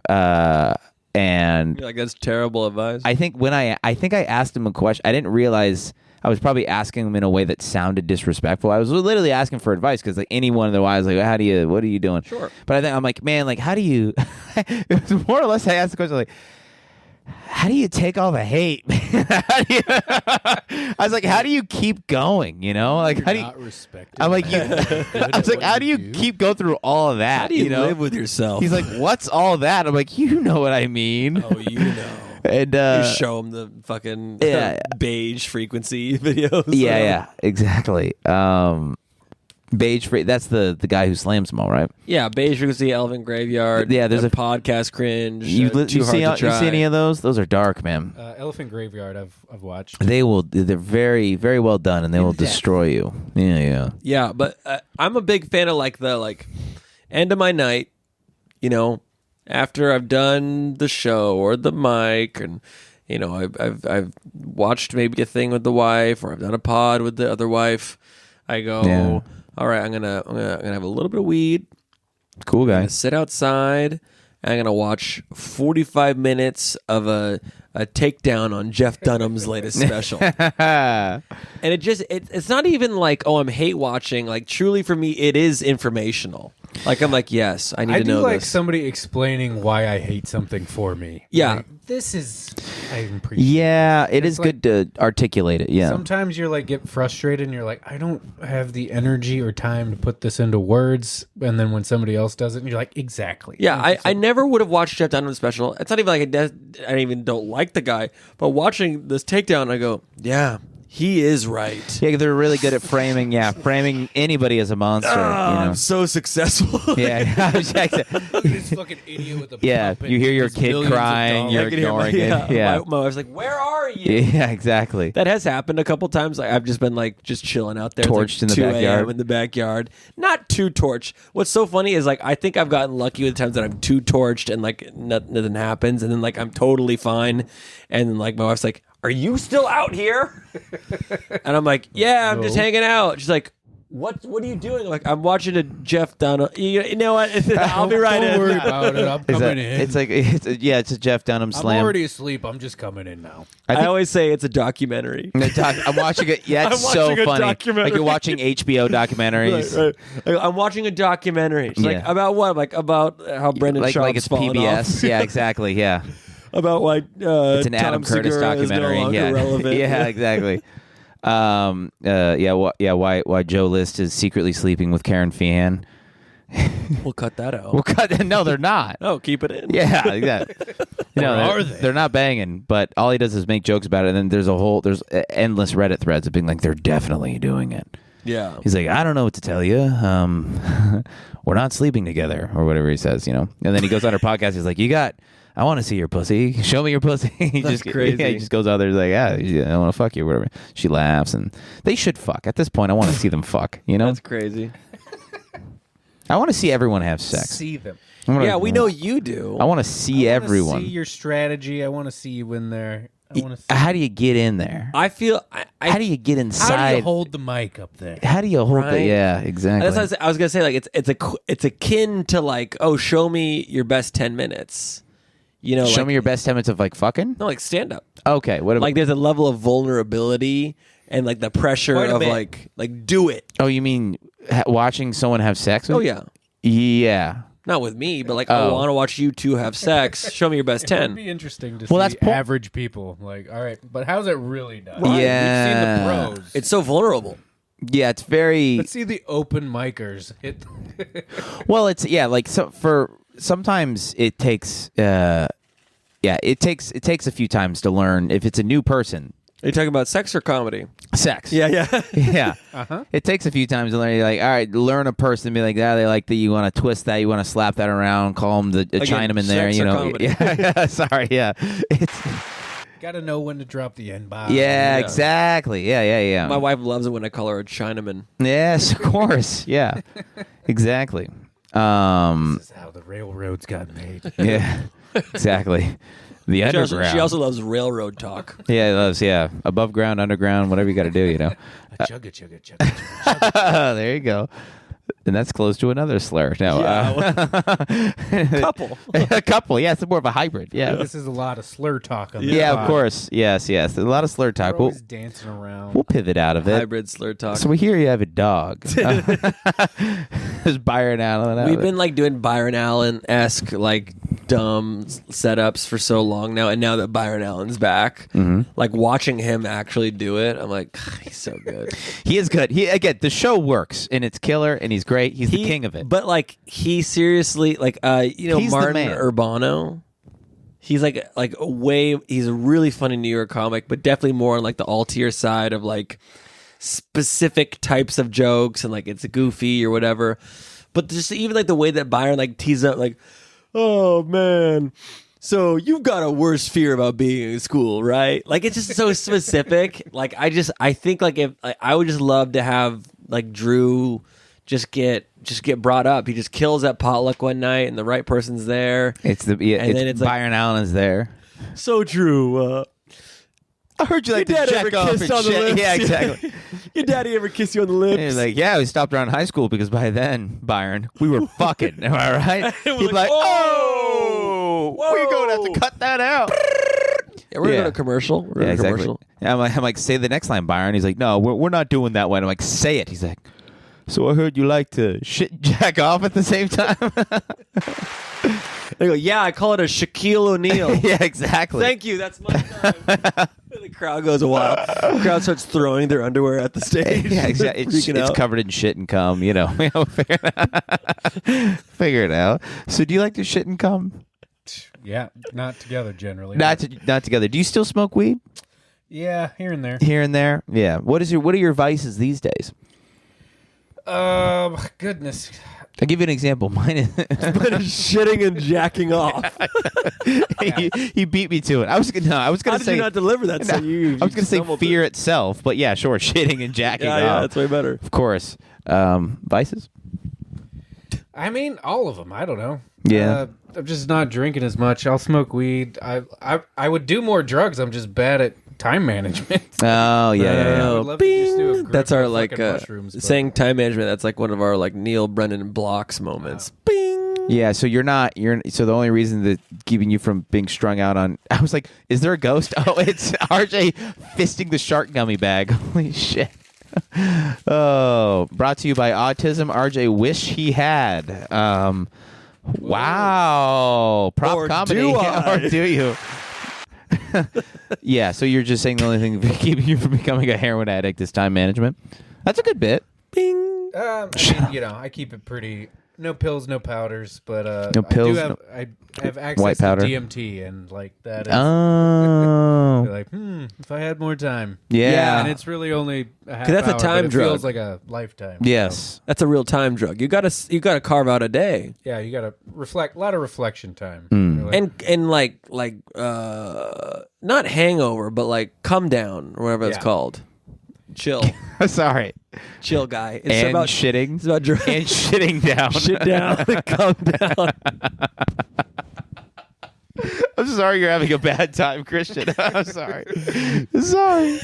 and You're like, that's terrible advice. I think I asked him a question. I didn't realize I was probably asking him in a way that sounded disrespectful. I was literally asking for advice because like any one of the wives, like, what are you doing? Sure. But I'm like, man, like, how do you? It was more or less I asked the question like, how do you take all the hate? I was like, how do you keep going? Like, how do you? Not respected. I'm like, I was like, how do you keep going through all of that? How do you live with yourself? He's like, what's all that? I'm like, you know what I mean. oh, you know. And You show him the fucking beige frequency videos. yeah, exactly. Beige free. That's the guy who slams them all, right? Yeah, beige frequency, Elephant Graveyard. Yeah, there's a a- podcast cringe. You too hard see to try. you see any of those? Those are dark, man. Elephant Graveyard I've watched. They're very, very well done, and they will destroy you. Yeah. Yeah, but I'm a big fan of like the end of my night, after I've done the show or the mic, and I've watched maybe a thing with the wife, or I've done a pod with the other wife. I go, Yeah. all right, I'm gonna have a little bit of weed. Cool I'm guy. gonna sit outside. And I'm gonna watch 45 minutes of a takedown on Jeff Dunham's latest special. And it's not even like, oh, I'm hate watching. Like, truly for me, it is informational. Like, I'm like, yes, I need to know do like this. somebody explaining why I hate something for me. Yeah. Like, this is I appreciate. Yeah, it It's is good to articulate it. Yeah. Sometimes you're like get frustrated and you're like, I don't have the energy or time to put this into words. And then when somebody else does it, and you're like, exactly. Yeah, I never would have watched Jeff Dunham's special. It's not even like I even don't like the guy. But watching this takedown, I go, yeah, he is right. Yeah, they're really good at framing anybody as a monster. I'm so successful. Yeah. This fucking idiot with the Yeah, pump you hear your and kid millions of crying, dollars. you're I can hear ignoring it. Yeah. My wife's like, where are you? Yeah, exactly. That has happened a couple times. Like, I've just been like just chilling out there. Torched in the 2 a.m. backyard. in the backyard. Not too torched. What's so funny is like I think I've gotten lucky with the times that I'm too torched and like nothing happens, and then like I'm totally fine, and then like my wife's like, are you still out here? And I'm like, yeah, I'm just hanging out. She's like, what are you doing? Like, I'm watching a Jeff Dunham. You know what? I'll be right Don't in. worry about it. I'm coming in. It's like it's a Jeff Dunham I'm slam. already asleep. I'm just coming in now. I always say it's a documentary. I'm watching it. Yeah, it's I'm so watching a funny. documentary. Like you're watching HBO documentaries. Right. Like, I'm watching a documentary. It's like Yeah. about what? Like about how Brendan Like Schaub's it's fallen PBS. off. Yeah, exactly. Yeah. About why It's an Adam Tom Curtis Segura is no documentary. longer Yeah. relevant. Yeah, exactly. Why Joe List is secretly sleeping with Karen Feehan. We'll cut that out. Well, no, they're not. Oh, keep it in. Yeah, exactly. No, are they? They're not banging, but all he does is make jokes about it. And then there's endless Reddit threads of being like, they're definitely doing it. Yeah. He's like, I don't know what to tell you. We're not sleeping together, or whatever he says, And then he goes on her podcast. He's like, I want to see your pussy. Show me your pussy. That's crazy. Yeah, he just goes out there. He's like, I want to fuck you, or whatever. She laughs, and they should fuck. At this point, I want to see them fuck. That's crazy. I want to see everyone have sex. See them. Yeah, we know you do. I want to see everyone. See your strategy. I want to see you in there. I want to. See How do you get in there? I feel. How do you get inside? How do you hold the mic up there? How do you hold Right? the? Yeah, exactly. That's what I was gonna say. Like it's akin to like, oh, show me your best 10 minutes. Show me your best 10 minutes of like fucking. No, like stand up. Okay, what about? Like there's a level of vulnerability and like the pressure Quite a of bit. like do it. Oh, you mean watching someone have sex with Oh yeah, Yeah. not with me, but like I want to watch you two have sex. Show me your best It 10. would be interesting to Well, see that's average people. Like, all right, but how's it really done? Right. Yeah. We've seen the pros. It's so vulnerable. Yeah, it's very Let's see the open micers. well. It's like sometimes it takes it takes a few times to learn if it's a new person. Are you talking about sex or comedy? Sex. Yeah. Yeah. Uh-huh. It takes a few times to learn. You're like, all right, learn a person, be like, they like that. You want to twist that. You want to slap that around. Call them the Chinaman there. sex You or know. comedy? Yeah. Sorry. Yeah. It's. Got to know when to drop the N-bomb. Yeah. Exactly. Yeah. My wife loves it when I call her a Chinaman. Yes, of course. Yeah. Exactly. This is how the railroads got made. Yeah. Exactly. The underground. She also loves railroad talk. Yeah, it loves. Yeah, above ground, underground, whatever you got to do. You know. A chugga. There you go. And that's close to another slur. No, Couple. a couple. Yeah, it's more of a hybrid. Yeah. This is a lot of slur talk on Yeah, the of course. Yes. A lot of slur We're talk. always dancing around. We'll pivot out of it. Hybrid slur talk. So we hear you have a dog. There's Byron Allen. We've been like doing Byron Allen-esque like dumb setups for so long now, and now that Byron Allen's back, like watching him actually do it, I'm like, he's so good. He is good. The show works and it's killer and he's great. He's the king of it. But like he seriously like He's the Martin man. Urbano. He's like he's a really funny New York comic, but definitely more on like the altier side of like specific types of jokes and like it's goofy or whatever. But just even like the way that Byron like teases up like, oh man, so you've got a worse fear about being in school, right? Like it's just so specific. Like I think like if like, I would just love to have like Drew just get brought up. He just kills at potluck one night and the right person's there. then it's Byron Allen is there. So Drew, I heard you like to your dad jack ever off kissed and on the shit. lips? Yeah, exactly. Your daddy ever kiss you on the lips? And he's like, yeah, we stopped around high school because by then, Byron, we were fucking. Am I right? He'd be like, Whoa! we're going to have to cut that out. Yeah, we're going to commercial. We're Yeah, going to exactly. commercial. I'm like, say the next line, Byron. He's like, no, we're not doing that one. I'm like, say it. He's like, so I heard you like to shit and jack off at the same time. They go, yeah, I call it a Shaquille O'Neal. Yeah, exactly. Thank you. That's my time. The crowd goes wild. The crowd starts throwing their underwear at the stage. Yeah, exactly. It's covered in shit and cum. You know, figure it out. So, do you like to shit and cum? Yeah, not together generally. Not together. Do you still smoke weed? Yeah, here and there. Here and there. Yeah. What are your vices these days? Goodness. I'll give you an example. Mine is shitting and jacking off. he beat me to it. I was gonna How say did you not deliver that? So you I was gonna say stumbled fear through. itself, but yeah, sure, shitting and jacking Yeah, off. that's way better. Of course. Vices? I mean, all of them. I don't know. Yeah. I'm just not drinking as much. I'll smoke weed. I would do more drugs. I'm just bad at time management. Oh yeah. I would love to just do a Bing. grip That's our of like fucking mushrooms, but- saying time management. That's like one of our like Neil Brennan blocks moments. Bing. Yeah, so so the only reason that keeping you from being strung out on I was like, is there a ghost? Oh, it's RJ fisting the shark gummy bag. Holy shit. Oh, brought to you by Autism. RJ wish he had. Wow. Prop Or comedy. do I? Or do you? Yeah, so you're just saying the only thing keeping you from becoming a heroin addict is time management? That's a good bit. Bing. I mean, I keep it pretty. No pills, no powders, but No pills, I have access white powder. to DMT, and like that. Is, Oh. you're like, if I had more time. Yeah. And it's really only a half 'Cause that's a hour, time but it drug. feels like a lifetime. Yes. That's a real time drug. You gotta carve out a day. Yeah, you got to reflect. A lot of reflection time. Hmm. You're like, And like not hangover, but like come down or whatever it's Yeah. called. Chill. Sorry. Chill guy. It's And about shitting. It's about drugs. And shitting down. Shit down. Calm down. I'm sorry you're having a bad time, Christian. I'm sorry. Sorry.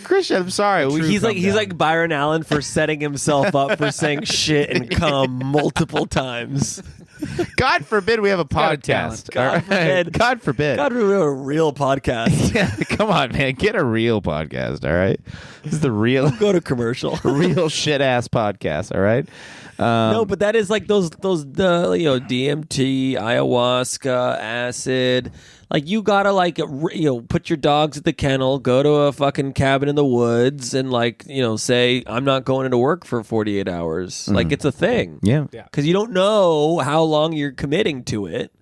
Christian, I'm sorry. He's like Byron Allen for setting himself up for saying shit and cum multiple times. God forbid we have a got a podcast. talent. All God right? forbid. God forbid. God, we have a real podcast. Yeah, come on, man. Get a real podcast, all right? This is the real Go to commercial. real shit-ass podcast, all right? No, but that is like those DMT, ayahuasca, acid. Like you gotta put your dogs at the kennel, go to a fucking cabin in the woods, and say I'm not going into work for 48 hours. Like it's a thing. Yeah. Because you don't know how long you're committing to it.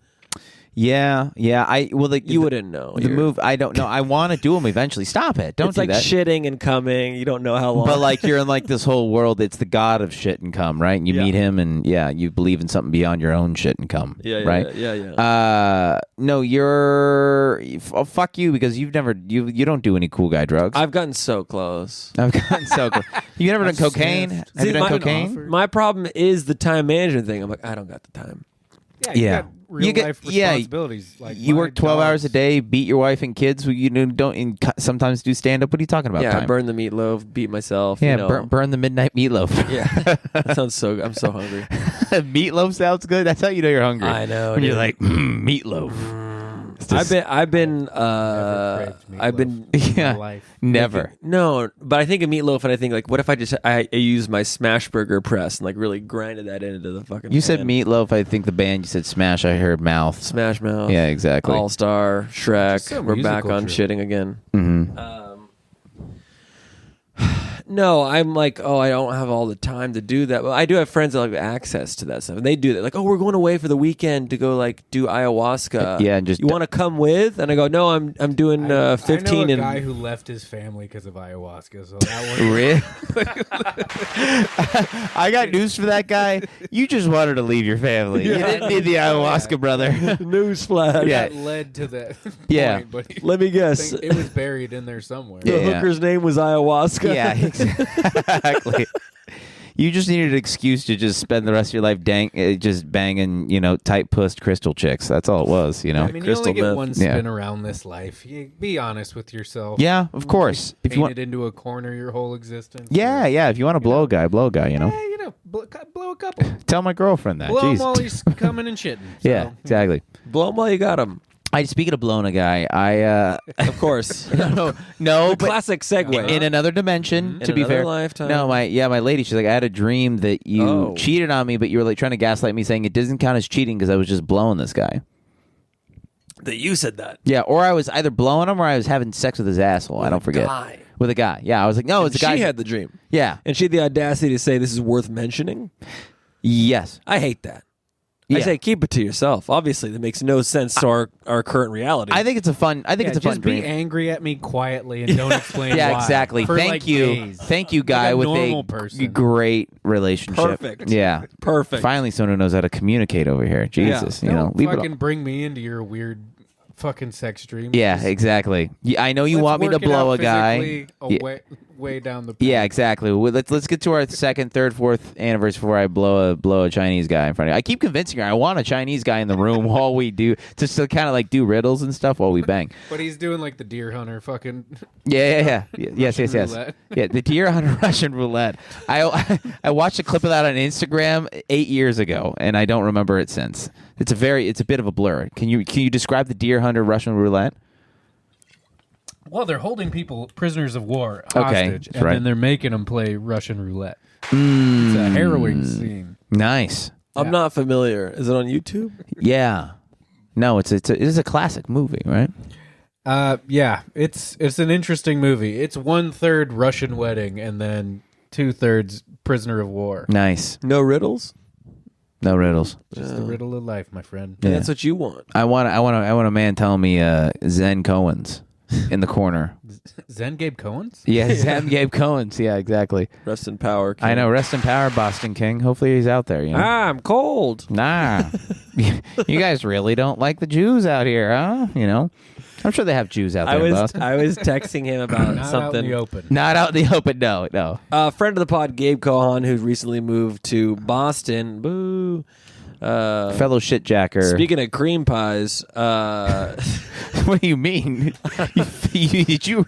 Yeah. You wouldn't know. The move, I don't know. I want to do them eventually. Stop it. Don't It's do like that. shitting and coming. You don't know how long. But like you're in like this whole world. It's the god of shit and cum, right? And you meet him, and you believe in something beyond your own shit and cum. Right? Yeah. No, you're fuck you because you don't do any cool guy drugs. I've gotten so close. I've gotten so cool. You never done cocaine? Have you done cocaine? My problem is the time management thing. I'm like, I don't got the time. Yeah, you got real life responsibilities. Like you my work 12 dogs. hours a day, beat your wife and kids. You don't sometimes do stand up. What are you talking about? Yeah, time? burn the meatloaf, beat myself. Yeah, burn the midnight meatloaf. Yeah, that sounds so good. I'm so hungry. Meatloaf sounds good. That's how you know you're hungry. I know. When you're dude. like meatloaf. I've been Never craved meatloaf in my life. Never. No, but I think of meatloaf and I think like, what if I used my smash burger press and like really grinded that into the fucking. You said pan. meatloaf. I think the band you said Smash. I heard Mouth. Smash Mouth. Yeah, exactly. All Star, Shrek. so We're back musical on true. shitting again. Mm-hmm. No, I'm like, I don't have all the time to do that. Well, I do have friends that have access to that stuff, and they do that. Like, we're going away for the weekend to go like do ayahuasca. Yeah, and just you want to come with? And I go, no, I'm doing 15 I know a and guy who left his family because of ayahuasca. So that one. Really? I got news for that guy. You just wanted to leave your family. You didn't need the ayahuasca, brother. newsflash. Yeah. That led to that. Yeah. Point, but Let me guess. it was buried in there somewhere. The Yeah. hooker's name was ayahuasca. Yeah, exactly. You just needed an excuse to just spend the rest of your life just banging, tight-pussed crystal chicks. That's all it was, I mean, you Crystal only get meth. one spin around this life. You be honest with yourself. Yeah, of course. If you Paint want, it into a corner your whole existence. yeah. If you want to blow a guy, blow a guy. Yeah, blow a couple. Tell my girlfriend that. Blow him Jeez. while he's coming and shitting. So. Yeah, exactly. Blow him while you got him. Speaking of blowing a guy, Of course. no, The but classic segue. in another dimension. In To be another fair, lifetime. no, my lady. She's like, I had a dream that you cheated on me, but you were like trying to gaslight me, saying it doesn't count as cheating because I was just blowing this guy. That you said that. Yeah, or I was either blowing him or I was having sex with his asshole. I don't forget. guy. With a guy. Yeah, I was like, no, it's a guy. She had the dream. Yeah. And she had the audacity to say this is worth mentioning. Yes. I hate that. I Yeah. say keep it to yourself. Obviously, that makes no sense to our current reality. I think it's a fun. I think it's a fun just dream. be angry at me quietly and don't explain Yeah, why. exactly. For, Thank like, you. days. Thank you, guy, Like a with normal a person. great relationship. Perfect. Yeah. Perfect. Finally, someone who knows how to communicate over here. Jesus. Don't Leave it fucking all. bring me into your weird fucking sex dreams. Yeah, Just exactly. Yeah, I know you let's want me to work it blow out a guy. physically Yeah. way down the path. Yeah, exactly. Well, let's get to our second, third, fourth anniversary before I blow a Chinese guy in front of you. I keep convincing her I want a Chinese guy in the room while we do, just to kind of like do riddles and stuff while we bang. But he's doing like the deer hunter fucking. Yeah. Yes. roulette. Yeah, the deer hunter Russian roulette. I watched a clip of that on Instagram 8 years ago, and I don't remember it since. It's a bit of a blur. Can you describe the deer hunter Russian roulette? Well, they're holding people prisoners of war Okay, hostage, that's and right. then they're making them play Russian roulette. It's a harrowing scene. Nice. I'm not familiar. Is it on YouTube? Yeah. No, it is a classic movie, right? Yeah, it's an interesting movie. It's 1/3 Russian wedding and then 2/3 prisoner of war. Nice. No riddles? No riddles. Just the riddle of life, my friend. Yeah. That's what you want. I want a man telling me Zen Cohen's in the corner. Zen Gabe Cohen's? Yeah, Zen Gabe Cohen's. Yeah, exactly. Rest in power. King. I know. Rest in power, Boston King. Hopefully he's out there. I'm cold. Nah. You guys really don't like the Jews out here, huh? I'm sure they have Jews out there in Boston. I was texting him about Not out something. in the open. Not out in the open, no. A friend of the pod, Gabe Cohen, who recently moved to Boston. Boo. Fellow shitjacker. Speaking of cream pies, What do you mean? Did you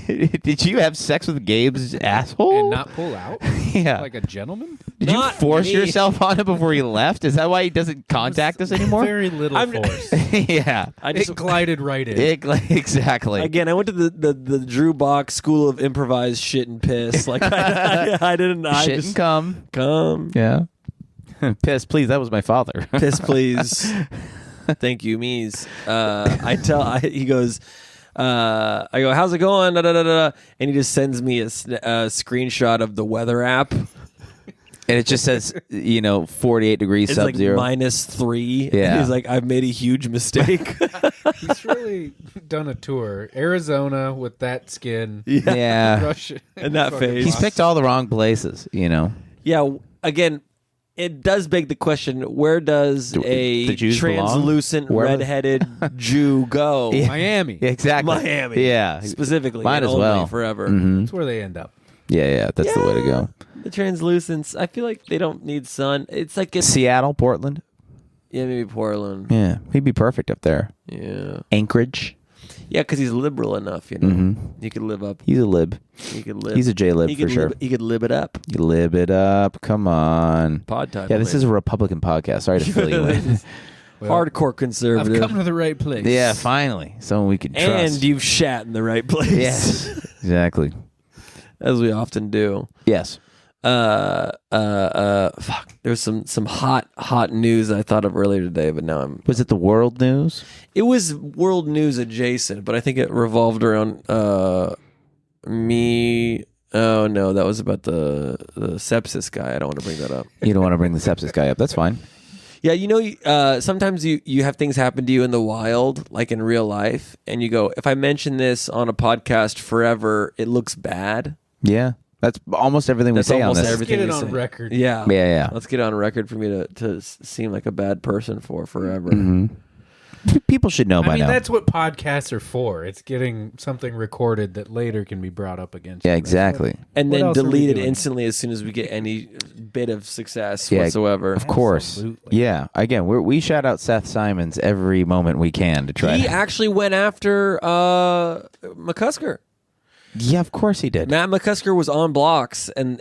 Did you have sex with Gabe's asshole? And not pull out? Yeah. Like a gentleman? Did you Not force me. yourself on him before he left? Is that why he doesn't contact us anymore? Very little force. Yeah. It glided right in. Exactly. Again, I went to the Drew Bach School of Improvised Shit and Piss. Like I didn't. I Shit just and come. come. Yeah. Piss, please. That was my father. Piss, please. Thank you, Mies. He goes. I go, how's it going? Da, da, da, da. And he just sends me a screenshot of the weather app. And it just says, 48 degrees It's like sub-zero. -3. Yeah. And he's like, I've made a huge mistake. He's really done a tour. Arizona with that skin. Yeah. Russia. And that face. He's picked all the wrong places, Yeah, again, it does beg the question, where does a the Jews belong? translucent, Where- redheaded Jew go? Yeah. Miami. Yeah, exactly. Miami. Yeah. Specifically. Might and as only well. forever. That's where they end up. Yeah, that's the way to go. The translucents, I feel like they don't need sun. It's like it's Seattle, Portland. yeah, maybe Portland. Yeah, he'd be perfect up there. Yeah, Anchorage. yeah, because he's liberal enough, He could live up. He's a lib. He could live. He's a J-lib he for could sure. He could live it up. You lib it up. Come on. Pod time. Yeah, this is a Republican podcast. Sorry to fill you in. hardcore I've conservative. come to the right place. Yeah, finally. Someone we can trust. And you've shat in the right place. Yes, exactly. As we often do. Yes. Fuck. There was some hot news I thought of earlier today, but now I'm. Was it the world news? It was world news adjacent, but I think it revolved around me. Oh no, that was about the sepsis guy. I don't want to bring that up. You don't want to bring the sepsis guy up. That's fine. Yeah, sometimes you have things happen to you in the wild, like in real life, and you go, if I mention this on a podcast forever, it looks bad. Yeah. That's almost everything we That's say on almost this. everything Get it we on say. record. Yeah. Yeah. Let's get on record for me to seem like a bad person for forever. People should know by I mean, now. that's what podcasts are for. It's getting something recorded that later can be brought up against. Yeah, you. exactly. And What then else are we delete it doing? instantly as soon as we get any bit of success Yeah, whatsoever. Of course. Absolutely. Yeah. Again, we shout out Seth Simons every moment we can to try He to. actually went after McCusker. Yeah, of course he did. Matt McCusker was on blocks, and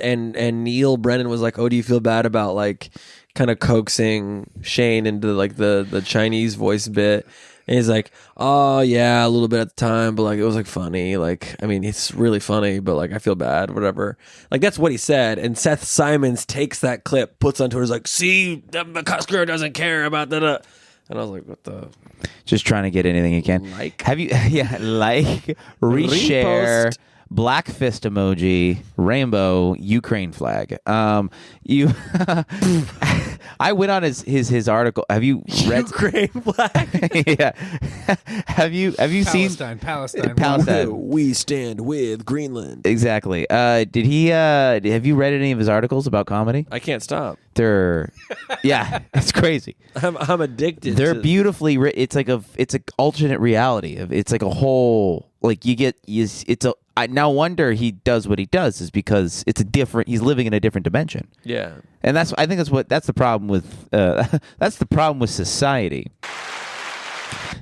Neil Brennan was like, "Oh, do you feel bad about like kind of coaxing Shane into like the Chinese voice bit?" And he's like, "Oh yeah, a little bit at the time, but like it was like funny. Like I mean, it's really funny, but like I feel bad, whatever." Like that's what he said. And Seth Simons takes that clip, puts on Twitter, is like, "See, McCusker doesn't care about that." And I was like, "What the?" Just trying to get anything he can. Like. Have you? Yeah, like, reshare, Repost. black fist emoji, rainbow, Ukraine flag. You. I went on his article. Have you read? Ukraine flag. Yeah. Have you seen Palestine. Palestine? We stand with Greenland. Exactly. Did he? Have you read any of his articles about comedy? I can't stop. They're, yeah, it's crazy. I'm addicted. They're to, beautifully written. It's an alternate reality. It's like a whole, like I no wonder he does what he does is because he's living in a different dimension. Yeah. And that's the problem with that's the problem with society.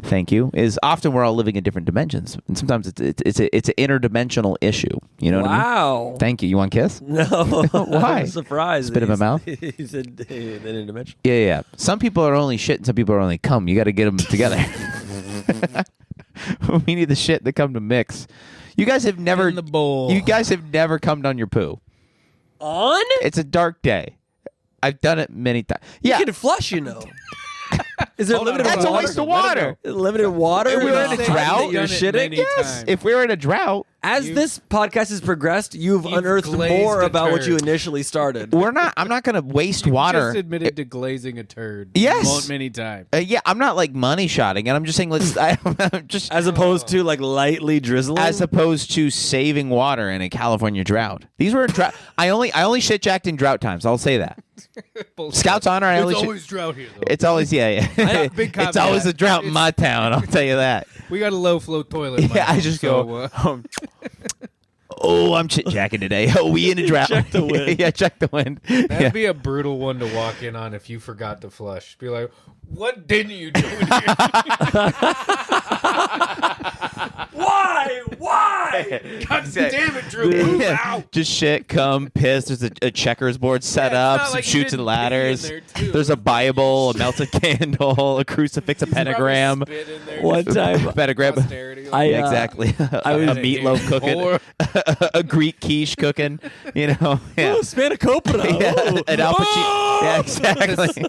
Thank you. Is often we're all living in different dimensions, and sometimes it's an interdimensional issue. You know what I mean? Wow. Thank you. You want a kiss? No. Why? I'm surprised. Spit in my mouth? He said interdimensional. Yeah. Some people are only shit, and some people are only cum. You got to get them together. We need the shit and the cum to mix. You guys have never In the bowl. You guys have never cummed on your poo. On? It's a dark day. I've done it many times. Yeah, You can flush, Is there Hold on, limited that's a water? waste of water. Limited water? If we were in a That drought, you're Done it shitting? many Yes. times. If we were in a drought, As this podcast has progressed, you've unearthed glazed more a about what you turd. initially started. I'm not going to waste water. Just admitted to glazing a turd. Yes. Many times. Yeah, I'm not like money shotting it. I'm just saying I'm just As opposed to like lightly drizzling? as opposed to saving water in a California drought. These were drought. I only shit jacked in drought times. I'll say that. Scouts honor. I only It's shit. always drought here, though. It's always yeah. Big It's always a drought in my town. I'll tell you that. We got a low flow toilet. in my Yeah, I house, just so, go. Oh, I'm chit jacking today. Oh, we in a drought. Check the wind. Yeah, check the wind. That'd Yeah. be a brutal one to walk in on if you forgot to flush. Be like, what didn't you do in here? Why? die. God damn it, Drew. Move out. Just shit, come, piss. There's a checkers board set Yeah, up, it's not some like you chutes and didn't ladders. pee in there, too. There's a Bible, a melted candle, a crucifix, a pentagram. Spit in there. One time, Pentagram. Posterity. I, Yeah, exactly. I was- a meatloaf cooking, a Greek quiche cooking. You know, yeah. oh, spanakopita. Yeah, Oh. an Al Pacino. Yeah, exactly.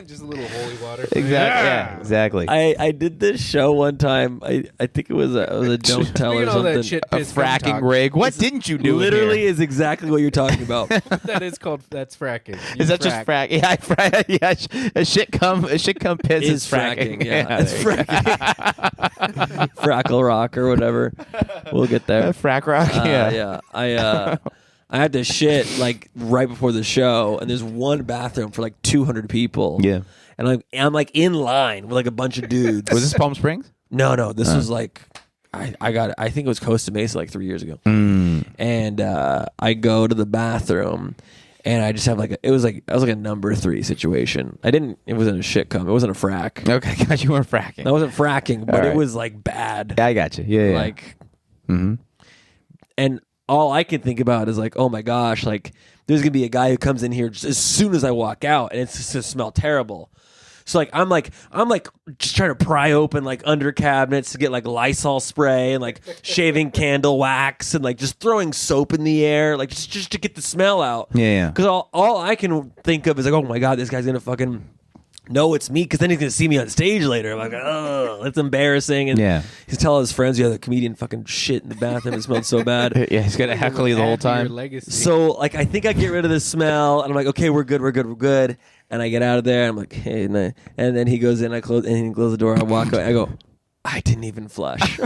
Just a little holy water. Exactly. Yeah, exactly. I did this show one time. I think it was a don't tell Look or at all that something. shit A piss cum fracking talk. rig. What didn't you do? in Literally here? is exactly what you're talking about. That is called. That's fracking. You Is that just frack? Yeah, a shit come piss is fracking. Yeah, it's there you go. fracking. Frackle Rock or whatever. We'll get there. Frack rock. Yeah. I had to shit like right before the show, and there's one bathroom for like 200 people. Yeah. And I'm like in line with like a bunch of dudes. Was this Palm Springs? No, this was like I think it was Costa Mesa like 3 years ago. And I go to the bathroom and I just have I was like a number 3 situation. It wasn't a shit cum. It wasn't a frack. Okay, gosh, you weren't fracking. I wasn't fracking, but All right. it was like bad. Yeah, I got you. Yeah, yeah. Like and all I can think about is like, oh my gosh, like there's gonna be a guy who comes in here just as soon as I walk out and it's just gonna smell terrible. So I'm just trying to pry open like under cabinets to get like Lysol spray and like shaving candle wax and like just throwing soap in the air, like just to get the smell out. Yeah. Because all I can think of is like, oh my god, this guy's gonna fucking know it's me, because then he's gonna see me on stage later. I'm like, oh, it's embarrassing. And Yeah. he's telling his friends, yeah, the comedian fucking shit in the bathroom. It smelled so bad. Yeah, he's gonna heckle you the whole Add to your time. legacy. So like I think I get rid of the smell, and I'm like, okay, we're good. And I get out of there. And I'm like, hey, and then he goes in. I close the door. I walk away. I go, I didn't even flush. I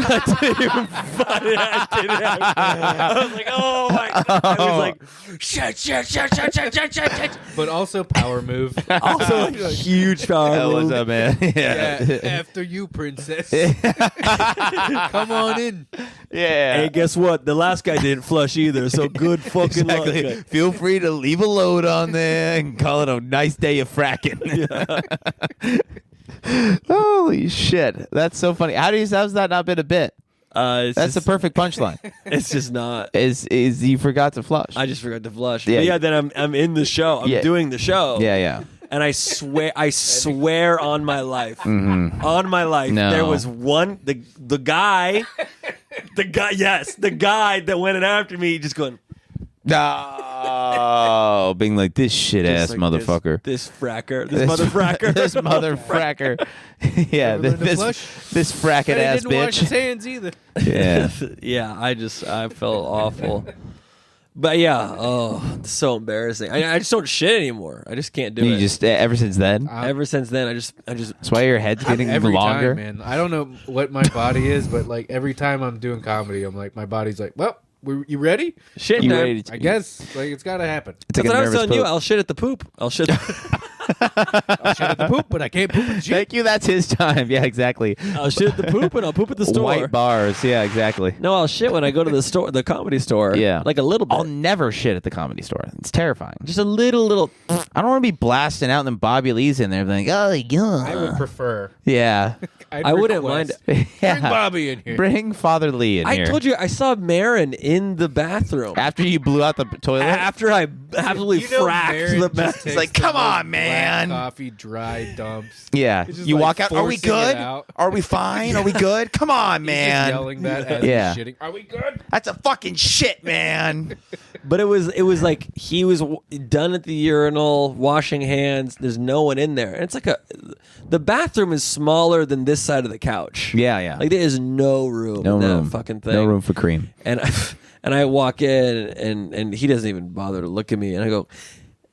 was like, oh my god. I was like, shit. But also power move. Also a huge power Hell, what's move. up, man? Yeah, after you, princess. Come on in. Yeah. Hey, guess what? The last guy didn't flush either. So good fucking luck. Exactly. Feel free to leave a load on there and call it a nice day of fracking. Holy shit. That's so funny. How's that not been a bit? That's the perfect punchline. It's just not. Is you forgot to flush. I just forgot to flush. Yeah. But yeah, then I'm in the show. I'm Yeah. doing the show. yeah. And I swear on my life, No. there was one the guy that went in after me, just going No, being like this shit ass like, motherfucker. this fracker, this mother fracker, This mother fracker. Yeah, Never learned to this flush? fracket And he ass didn't wash his bitch. hands either. Yeah. Yeah, I felt awful. But yeah, it's so embarrassing. I just don't shit anymore. I just can't do You it. just ever since then. Ever since then, I just That's why your head's getting Every even longer. time, man. I don't know what my body is, but like every time I'm doing comedy, I'm like, my body's like, well, you ready? shit. You time. ready to- I guess like it's got to happen. It's like That's a what I was nervous telling you. poop. I'll shit at the poop. I'll shit. I shit at the poop, but I can't poop at the shit. Thank you. That's his time. Yeah, exactly. I'll shit at the poop, and I'll poop at the store. White bars. Yeah, exactly. No, I'll shit when I go to the store, the comedy store. Yeah, like a little bit. I'll never shit at the Comedy Store. It's terrifying. Just a little. I don't want to be blasting out and then Bobby Lee's in there being like, oh yeah. I would prefer. Yeah. I wouldn't mind. Bring Yeah. Bobby in here. Bring Father Lee in I here. told you I saw Marin in the bathroom After you blew out the toilet. after I absolutely You know, fracked Marin the just bathroom. takes like, the come most on, man. black coffee, dry dumps. Yeah. He's just, You like, walk out. Are we forcing it good? out. Are we fine? Are we good? Come on, He's just man. yelling that as Yeah. he's shitting. Are we good? That's a fucking shit, man. But it was like he was done at the urinal, washing hands. There's no one in there, and it's like the bathroom is smaller than this side of the couch. Yeah. Like there is no room No in room. that fucking thing. No room for cream. And I walk in and he doesn't even bother to look at me, and I go,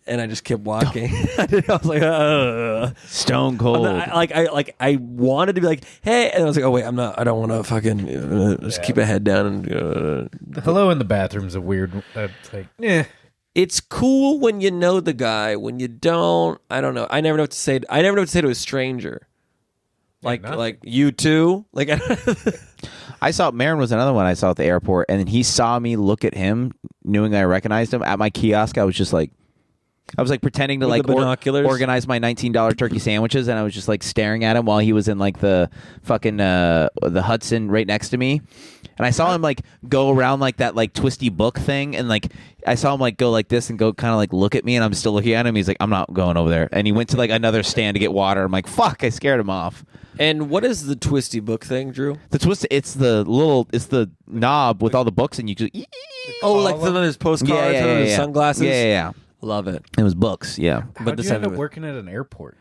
and I just kept walking. I was like, Stone cold. I wanted to be like, hey, and I was like, oh wait, I'm not. I don't want to fucking just keep a head down and. Hello in the bathroom's a weird. Like, It's cool when you know the guy. When you don't, I don't know. I never know what to say. I never know what to say to a stranger. nothing. Like you too. Like I saw Marin was another one I saw at the airport, and then he saw me look at him, knowing I recognized him at my kiosk. I was just like, I was like pretending to With like the binoculars? organize my $19 turkey sandwiches, and I was just like staring at him while he was in like the fucking the Hudson right next to me. And I saw him like go around like that like twisty book thing, and like I saw him like go like this and go kind of like look at me, and I'm still looking at him. He's like, I'm not going over there. And he went to like another stand to get water. I'm like, fuck, I scared him off. And what is the twisty book thing, Drew? The twist, it's the knob with all the books, and you just Oh, like some of his postcards, some of his sunglasses. Yeah. Love it. It was books, yeah. How'd you end up working at an airport?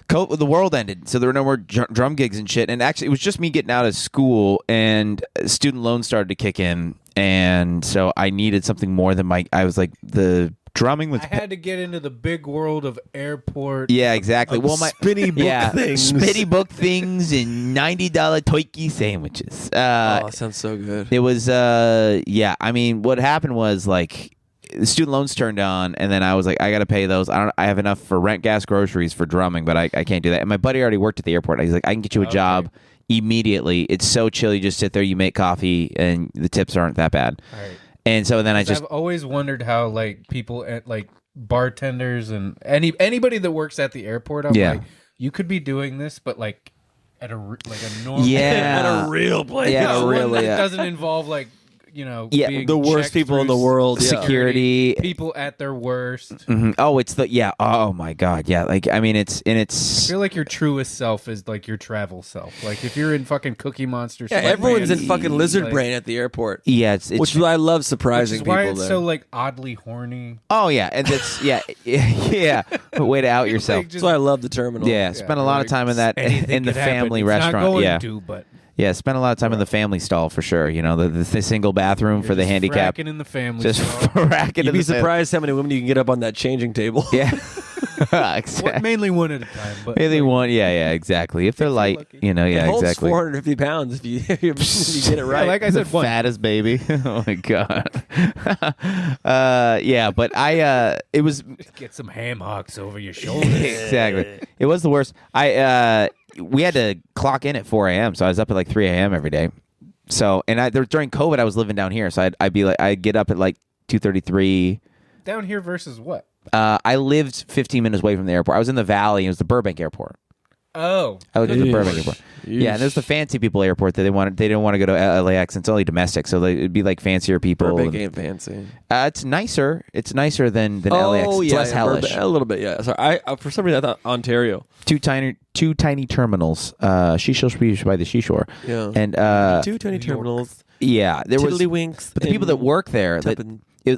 The world ended, so there were no more drum gigs and shit. And actually, it was just me getting out of school, and student loans started to kick in, and so I needed something more than I was like, the drumming was. I had to get into the big world of airport. Yeah, exactly. Well, my spinny book things. spinny book things, and $90 turkey sandwiches. Sounds so good. It was, yeah. I mean, what happened was like. The student loans turned on, and then I was like, I got to pay those. I have enough for rent, gas, groceries for drumming, but I can't do that. And my buddy already worked at the airport. He's like, I can get you a job immediately. It's so chill. You just sit there, you make coffee, and the tips aren't that bad. All right. And so then I've always wondered how like people at like bartenders and anybody that works at the airport. I'm like, you could be doing this, but like at a normal, at a real place. Yeah, it doesn't involve like. Being the worst people in the world, security, people at their worst. Mm-hmm. Oh, oh my god, yeah. Like, I mean, I feel like your truest self is like your travel self. Like if you're in fucking Cookie Monster, everyone's in fucking lizard brain at the airport. Yeah, it's which I love surprising people. Why it's there. so like oddly horny. Oh yeah, and that's yeah. Way to out yourself. That's why I love the terminal. Yeah, spent a lot of time in that in the family restaurant. Yeah, spent a lot of time in the family stall for sure. You know, the single bathroom for the handicap. Fracking in the family just stall. fracking. You'd be surprised how many women you can get up on that changing table. Yeah, exactly. Mainly one at a time. But mainly one. Yeah, exactly. If they're light, it holds exactly. 450 pounds if you get it right. Yeah, like I said, the fattest baby. Oh my god. Yeah, but it was get some ham hocks over your shoulders. Exactly. It was the worst. We had to clock in at 4 a.m., so I was up at like 3 a.m. every day. So, and during COVID, I was living down here, so I'd get up at like 2:33. Down here versus what? I lived 15 minutes away from the airport. I was in the Valley. It was the Burbank Airport. Oh, I lived at the Burbank Airport. Yeah, and there's the fancy people airport that they didn't want to go to LAX. And it's only domestic, so it'd be like fancier people. Burbank ain't fancy. It's nicer. It's nicer than LAX. It's less hellish. A little bit, yeah. Sorry, for some reason I thought Ontario. Two tiny terminals. Seashore Beach by the seashore. Yeah, and 2 tiny terminals. Yeah, there was Tiddlywinks. But the people that work there,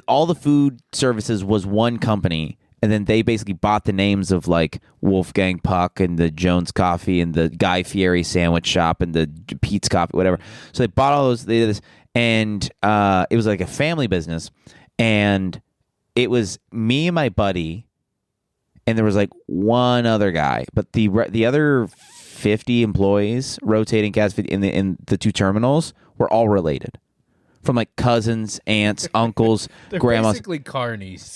all the food services was one company. And then they basically bought the names of like Wolfgang Puck and the Jones Coffee and the Guy Fieri Sandwich Shop and the Pete's Coffee, whatever. So they bought all those. They did this, and it was like a family business. And it was me and my buddy, and there was like one other guy. But the other 50 employees rotating cast in the 2 terminals were all related. From like cousins, aunts, uncles, grandmas. Basically carnies.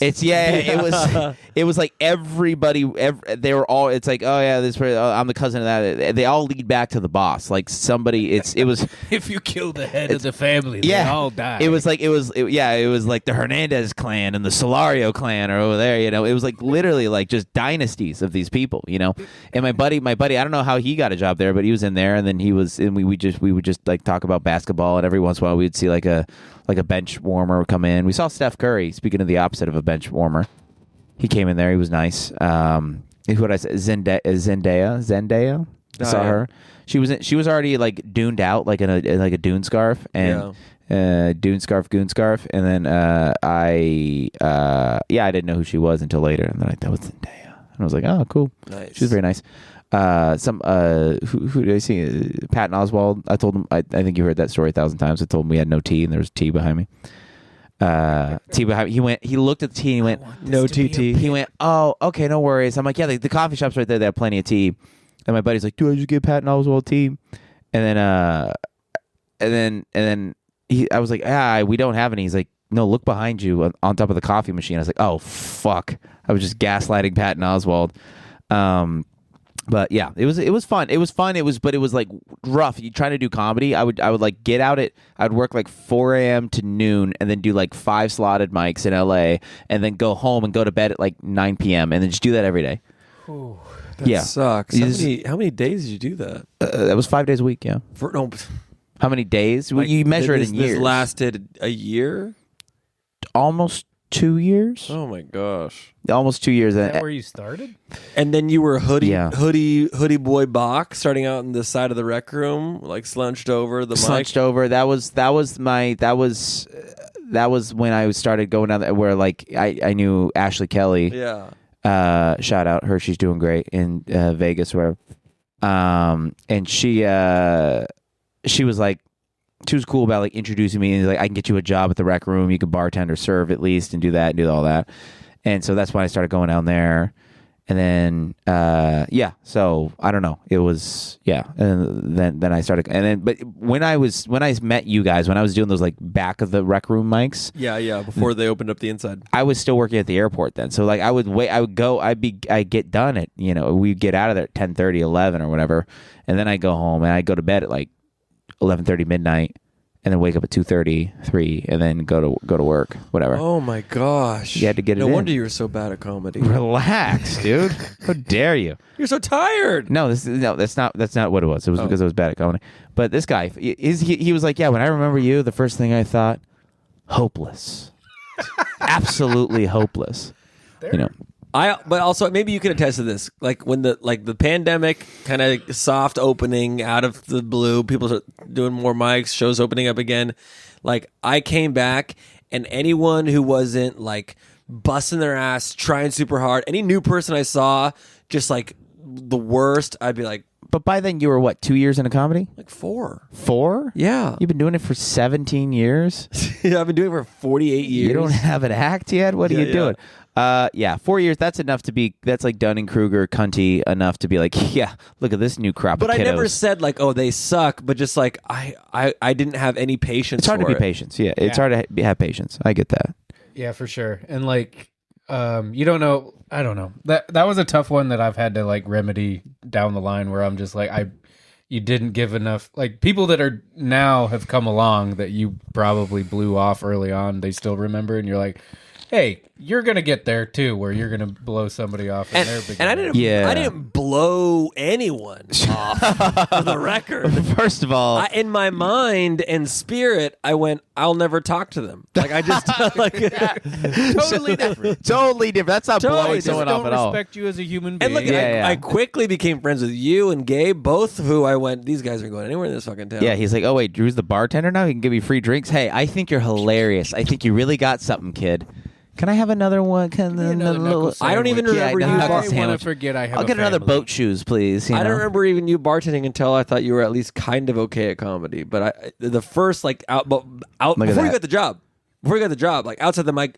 It was like everybody. They were all. It's like, oh yeah, I'm the cousin of that. They all lead back to the boss. Like somebody. It was. If you kill the head of the family, they all die. It was like it was like the Hernandez clan and the Solario clan are over there. You know, it was like literally like just dynasties of these people. You know, and my buddy, I don't know how he got a job there, but he was in there, and then we would just like talk about basketball, and every once in a while we'd see like a bench warmer come in. We saw Steph Curry, speaking of the opposite of a bench warmer. He came in there. He was nice. Who would I say? Zendaya. I saw her. She was already like duned out, like in a dune scarf and dune scarf, goon scarf. And then I didn't know who she was until later. And then that was Zendaya. And I was like, oh, cool. Nice. She was very nice. Who did I see? Patton Oswalt. I told him. I think you heard that story 1,000 times. I told him we had no tea, and there was tea behind me. Tea behind me. He looked at the tea, and he went, "No TT." He went, "Oh, okay, no worries." I'm like, "Yeah, the coffee shop's right there. They have plenty of tea." And my buddy's like, "Do I just get Patton Oswalt tea?" And then I was like, we don't have any." He's like, "No, look behind you on top of the coffee machine." I was like, "Oh fuck!" I was just gaslighting Patton Oswalt. But yeah, it was fun. It was fun. But it was like rough. You trying to do comedy. I would like get out I'd work like 4 a.m. to noon, and then do like 5 slotted mics in LA, and then go home and go to bed at like 9 p.m. and then just do that every day. Ooh, that sucks. How many days did you do that? That was 5 days a week. Yeah. How many days? Well, you measure it in years. This lasted a year. Almost 2 years. Oh my gosh. Almost 2 years. Is that where you started? And then you were hoodie boy Bach, starting out in the side of the rec room, like slunched over the mic. Over. That was when I started going down there, where like I knew Ashley Kelly. Yeah. Shout out her. She's doing great in Vegas, where, and she was like, she was cool about like introducing me, and like, I can get you a job at the rec room. You could bartend or serve at least, and do that and do all that. And so that's when I started going down there. And then, so I don't know. It was, and then I started, but when I met you guys, when I was doing those like back of the rec room mics. Yeah. Before they opened up the inside. I was still working at the airport then. So like I'd get done at, we'd get out of there at 10:30, 11 or whatever. And then I go home and I go to bed at like 11:30 midnight, and then wake up at 2:30, 3, and then go to work, whatever. Oh my gosh! You had to get it in. No wonder you were so bad at comedy. Relax, dude. How dare you? You're so tired. No, that's not what it was. It was because I was bad at comedy. But this guy, he was like, yeah. When I remember you, the first thing I thought, hopeless, absolutely hopeless. But also maybe you can attest to this. Like when the pandemic kind of soft opening out of the blue, people are doing more mics, shows opening up again. Like I came back, and anyone who wasn't like busting their ass, trying super hard, any new person I saw, just like the worst, I'd be like. But by then you were what, 2 years in a comedy? Like 4. 4? Yeah. You've been doing it for 17 years? Yeah, I've been doing it for 48 years. You don't have an act yet? What are you doing? 4 years, that's enough to be, that's like Dunning-Kruger, cunty enough to be like, yeah, look at this new crop but of kiddos. I never said like, oh, they suck, but just like, I didn't have any patience. It's hard to be patient. Yeah, it's hard to have patience. I get that. Yeah, for sure. And like, you don't know, I don't know. That was a tough one that I've had to like remedy down the line, where I'm just like, you didn't give enough, like people that are now have come along that you probably blew off early on, they still remember, and you're like, hey, you're gonna get there too, where you're gonna blow somebody off in their beginning. And I didn't blow anyone off for the record. First of all, in my mind and spirit, I went, I'll never talk to them. Like I just like totally different. Totally different. That's not blowing someone off don't at all. respect you as a human being. And look, I quickly became friends with you and Gabe, both of who I went, these guys aren't going anywhere in this fucking town. Yeah, he's like, oh wait, Drew's the bartender now? He can give me free drinks? Hey, I think you're hilarious. I think you really got something, kid. Can I have another one? I don't even remember you. I want to forget I have. I'll get another boat shoes, please. I don't remember even you bartending until I thought you were at least kind of okay at comedy. But the first like out before you got the job, like outside the mic,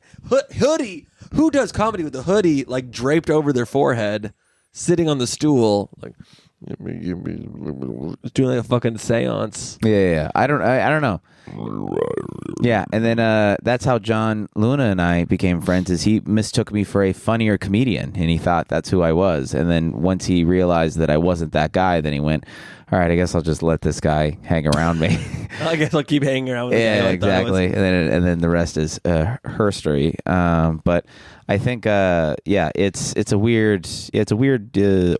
hoodie. Who does comedy with a hoodie like draped over their forehead, sitting on the stool, like doing like a fucking seance? Yeah. I don't know. Yeah, and then that's how John Luna and I became friends. Is he mistook me for a funnier comedian, and he thought that's who I was. And then once he realized that I wasn't that guy, then he went, all right, I guess I'll just let this guy hang around me. I guess I'll keep hanging around with him. Yeah, exactly. And then the rest is her story. But I think it's a weird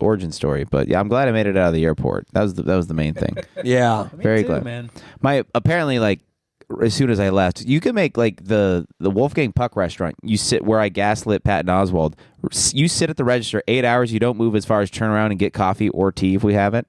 origin story. But yeah, I'm glad I made it out of the airport. That was the main thing. Yeah, very glad, man. Apparently like as soon as I left, you can make like the Wolfgang Puck restaurant. You sit where I gaslit Patton Oswalt. You sit at the register 8 hours. You don't move as far as turn around and get coffee or tea if we have it.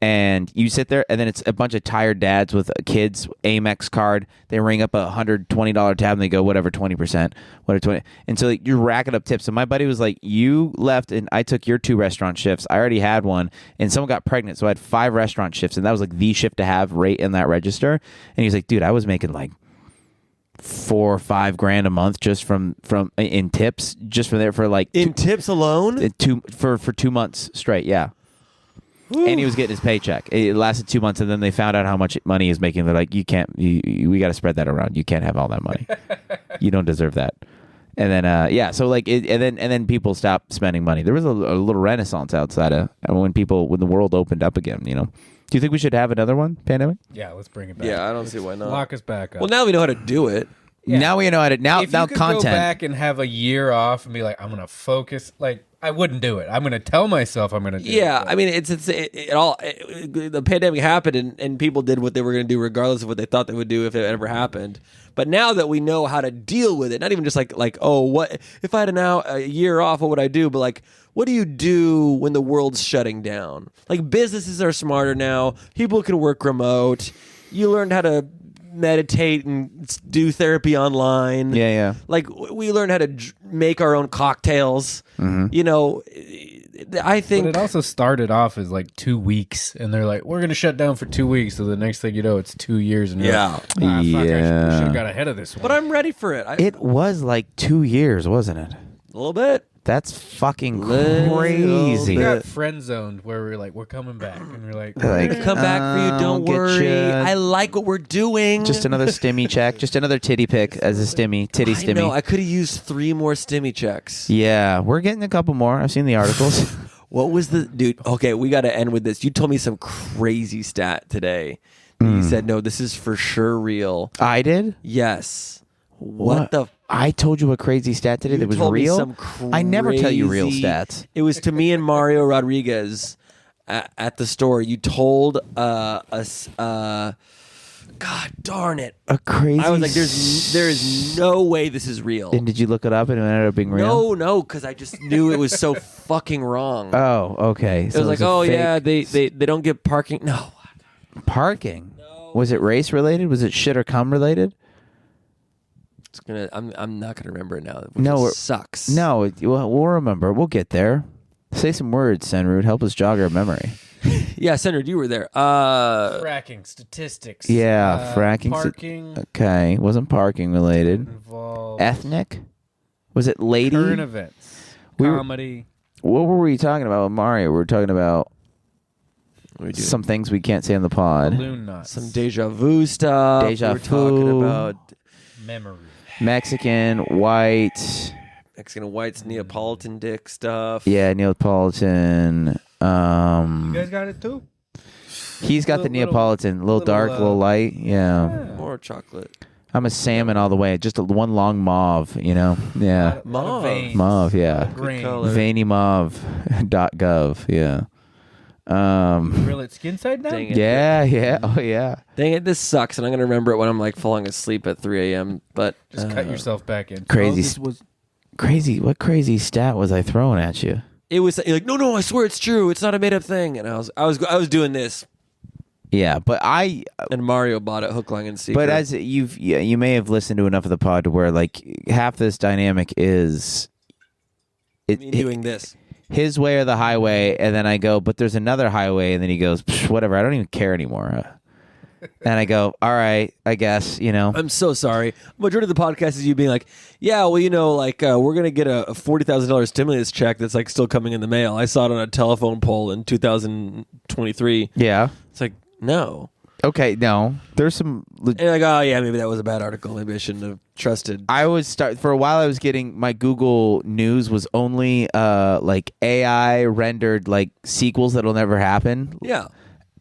And you sit there, and then it's a bunch of tired dads with kids, Amex card. They ring up $120 tab, and they go, whatever, 20%, whatever, 20. And so like, you're racking up tips. So my buddy was like, you left, and I took your 2 restaurant shifts. I already had one, and someone got pregnant, so I had 5 restaurant shifts, and that was like the shift to have right in that register. And he's like, dude, I was making like $4 or $5 grand a month just from in tips, just from there for like tips alone, for 2 months straight, yeah. And he was getting his paycheck. It lasted 2 months, and then they found out how much money he was making. They're like, you can't, we got to spread that around. You can't have all that money. You don't deserve that. And then so like and then people stopped spending money. There was a little renaissance outside of when the world opened up again. Do you think we should have another one? Pandemic? Yeah, let's bring it back. Yeah, I don't see why not. Lock us back up. Well, now we know how to do it. Yeah. Now we know how to if now you could content. go back and have a year off and be like, I'm gonna focus. Like, I wouldn't do it. I'm gonna tell myself I'm gonna do it. Yeah, I mean, the pandemic happened and people did what they were going to do regardless of what they thought they would do if it ever happened. But now that we know how to deal with it, not even just like oh, what if I had a year off, what would I do? But like, what do you do when the world's shutting down? Like, businesses are smarter now. People can work remote. You learned how to meditate and do therapy online. Yeah. Like, we learned how to make our own cocktails. I think. But it also started off as like 2 weeks, and they're like, we're going to shut down for 2 weeks. So the next thing you know, it's 2 years. And you're like, fuck, I should have got ahead of this one. But I'm ready for it. It was like 2 years, wasn't it? A little bit. That's fucking crazy. We got friend zoned where we're like, we're coming back. And we're like, Come back for you. Don't get worry. ya. I like what we're doing. Just another stimmy check. Just another titty pick as a titty stimmy. I know. I could have used 3 more stimmy checks. Yeah, we're getting a couple more. I've seen the articles. What was the dude? Okay, we got to end with this. You told me some crazy stat today. You said no. This is for sure real. I did? Yes. What the? I told you a crazy stat today that was told me real. some I never tell you real crazy- stats. It was to me and Mario Rodriguez at the store. You told us. God darn it! A crazy. I was like, there is no way this is real. And did you look it up and it ended up being real? No, because I just knew it was so fucking wrong. Oh, okay. It was like, oh yeah, they don't get parking. No. Parking. No. Was it race related? Was it shit or cum related? I'm not gonna remember it now. No, Which sucks. No, we'll remember. We'll get there. Say some words, Senrud. Help us jog our memory. Yeah, Senrud, you were there. fracking statistics. Yeah, fracking. Parking. Okay, wasn't parking related. Involved. Ethnic. Was it lady? Current events. Comedy. What were we talking about with Mario? We were talking about some things we can't say on the pod. Balloon nuts. Some deja vu stuff. Deja we were talking vu. about memory. Mexican, white. Mexican whites, Neapolitan dick stuff. Yeah, Neapolitan. You guys got it too? He's got the Neapolitan. Little dark, little light. Yeah. More chocolate. I'm a salmon all the way. Just one long mauve, Yeah. Mauve. Mauve, yeah. Green. color. Venymauve.gov, yeah. Grill it skin side down? Dang it. Yeah. Oh, yeah. Dang it, this sucks, and I'm gonna remember it when I'm like falling asleep at 3 a.m. But Just cut yourself back in. Crazy. What crazy stat was I throwing at you? it was like, no, I swear it's true. It's not a made up thing. And I was doing this. Yeah, but And Mario bought it hook, line, and sinker. But as you may have listened to enough of the pod to where like half this dynamic is Me doing this. his way or the highway, and then I go, but there's another highway, and then he goes, whatever, I don't even care anymore. And I go, all right, I guess, I'm so sorry. Majority of the podcast is you being like, yeah, well, we're going to get a $40,000 stimulus check that's like still coming in the mail. I saw it on a telephone pole in 2023. Yeah. It's like, no. Okay, no. There's some... And you're like, oh, yeah, maybe that was a bad article. Maybe I shouldn't have trusted. For a while I was getting, my Google News was only like AI rendered like sequels that'll never happen. Yeah.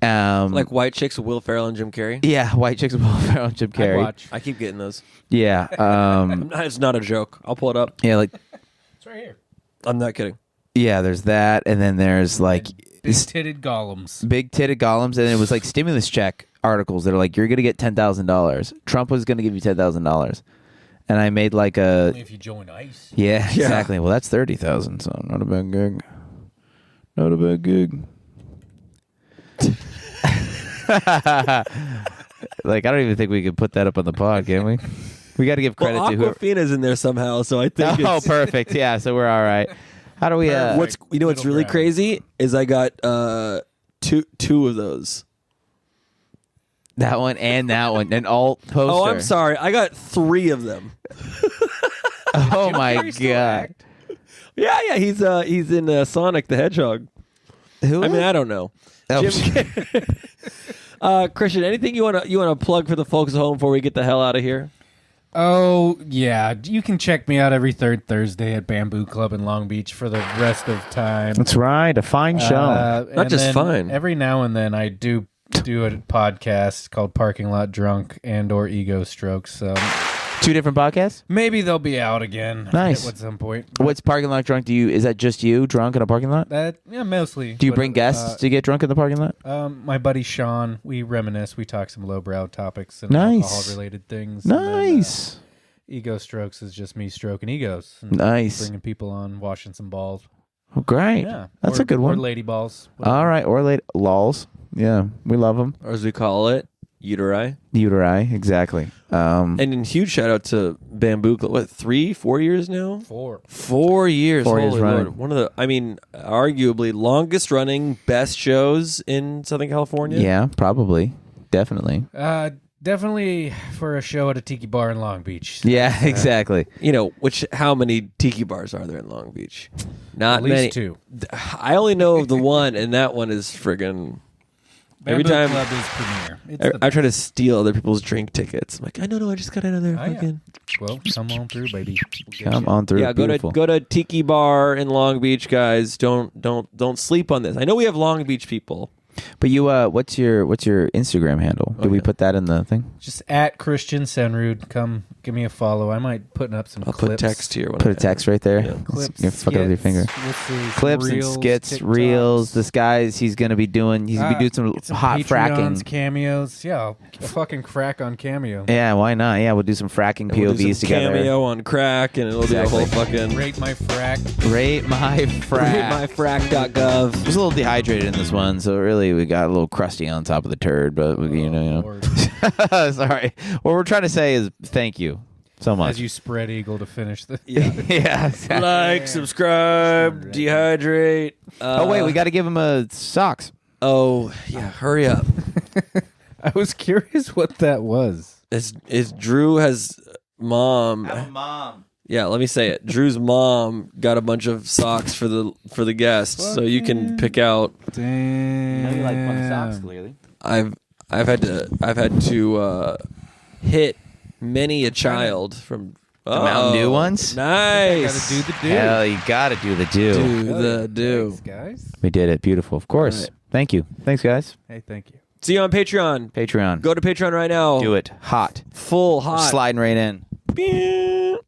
Like White Chicks with Will Ferrell and Jim Carrey. Yeah, White Chicks with Will Ferrell and Jim Carrey. I keep getting those. Yeah. It's not a joke. I'll pull it up. Yeah, like... It's right here. I'm not kidding. Yeah, there's that, and then there's like... Big-titted golems. Big-titted golems, and it was like stimulus check articles that are like, you're going to get $10,000. Trump was going to give you $10,000. And I made like a... Only if you join ICE. Yeah, exactly. Well, that's 30,000, so not a bad gig. Not a bad gig. Like, I don't even think we could put that up on the pod, can we? We got to give credit to whoever... Aquafina's in there somehow, so I think Oh, perfect. Yeah, so we're all right. How do we... what's really ground. crazy is I got two of those. That one and that one. An alt poster. Oh, I'm sorry. I got 3 of them. Oh, my Carrey still God. act? Yeah. He's in Sonic the Hedgehog. Who? I mean, I don't know. Oh, Jim Carrey. Christian, anything you wanna plug for the folks at home before we get the hell out of here? Oh, yeah. You can check me out every third Thursday at Bamboo Club in Long Beach for the rest of time. That's right. A fine show. Not just then fine. Every now and then I do a podcast called Parking Lot Drunk and or Ego Strokes. So 2 different podcasts? maybe they'll be out again Nice. at some point. What's Parking Lot Drunk? Is that just you drunk in a parking lot? Mostly. Do you But, bring guests to get drunk in the parking lot? My buddy Sean, we reminisce. We talk some lowbrow topics and Nice. alcohol-related things. And then, Nice. Ego Strokes is just me stroking egos. And Nice. Bringing people on, washing some balls. Oh, great. Yeah. That's Or- a good Or one. lady balls. All right. Or late lols. Yeah. We love them. Or as we call it, uteri. Uteri. Exactly. And a huge shout out to Bamboo Club. What, 3-4 years now? 4. 4 years. 4 years Holy running. Lord. One of the, arguably longest running, best shows in Southern California. Yeah. Probably. Definitely. Definitely for a show at a tiki bar in Long Beach. Yeah. Exactly. How many tiki bars are there in Long Beach? Not At least many. 2. I only know of the one, and that one is friggin'. Every Bamboo time Club is premier. It's I try to steal other people's drink tickets. I'm like, no, I just got another Oh, yeah. fucking. Well, come on through, baby. We'll get Come you. on through. Yeah, Beautiful. go to Tiki Bar in Long Beach, guys. Don't sleep on this. I know we have Long Beach people. But you, what's your Instagram handle? Did we yeah. put that in the thing? Just at Christian Senrud. Come give me a follow. I might put up some I'll clips. put text here. When Put I a text right there. Yeah. Clips, You're fucking with your finger. Let's see, Clips reels, and skits, TikToks. reels. This guy's he's gonna be doing. He's gonna be doing Get some hot Patreons, fracking. cameos. Yeah, I'll fucking crack on Cameo. Yeah, why not? Yeah, we'll do some fracking we'll do POVs some together. Cameo on crack, and it'll be a whole fucking Rate my frack. Rate my frack. myfrack.gov. I was a little dehydrated in this one, so really we got a little crusty on top of the turd. But you know. Lord. Sorry. What we're trying to say is thank you so much. As you spread eagle to finish the. Yeah. yeah. exactly. Like, subscribe, dehydrate. Oh wait, we got to give him a socks. Oh yeah, hurry up. I was curious what that was. Is Drew has mom? Mom. Yeah, let me say it. Drew's mom got a bunch of socks for the guests, so you can pick out. Damn. clearly. I've had to hit many a child from The Mountain Dew ones? Nice. Gotta do the do. Hell, you got to do the do. Do Hell the yeah. do. Thanks, guys. We did it. Beautiful. Of course. All right. Thank you. Thanks, guys. Hey, thank you. See you on Patreon. Patreon. Go to Patreon right now. Do it. Hot. Full hot. Sliding right in. Beep.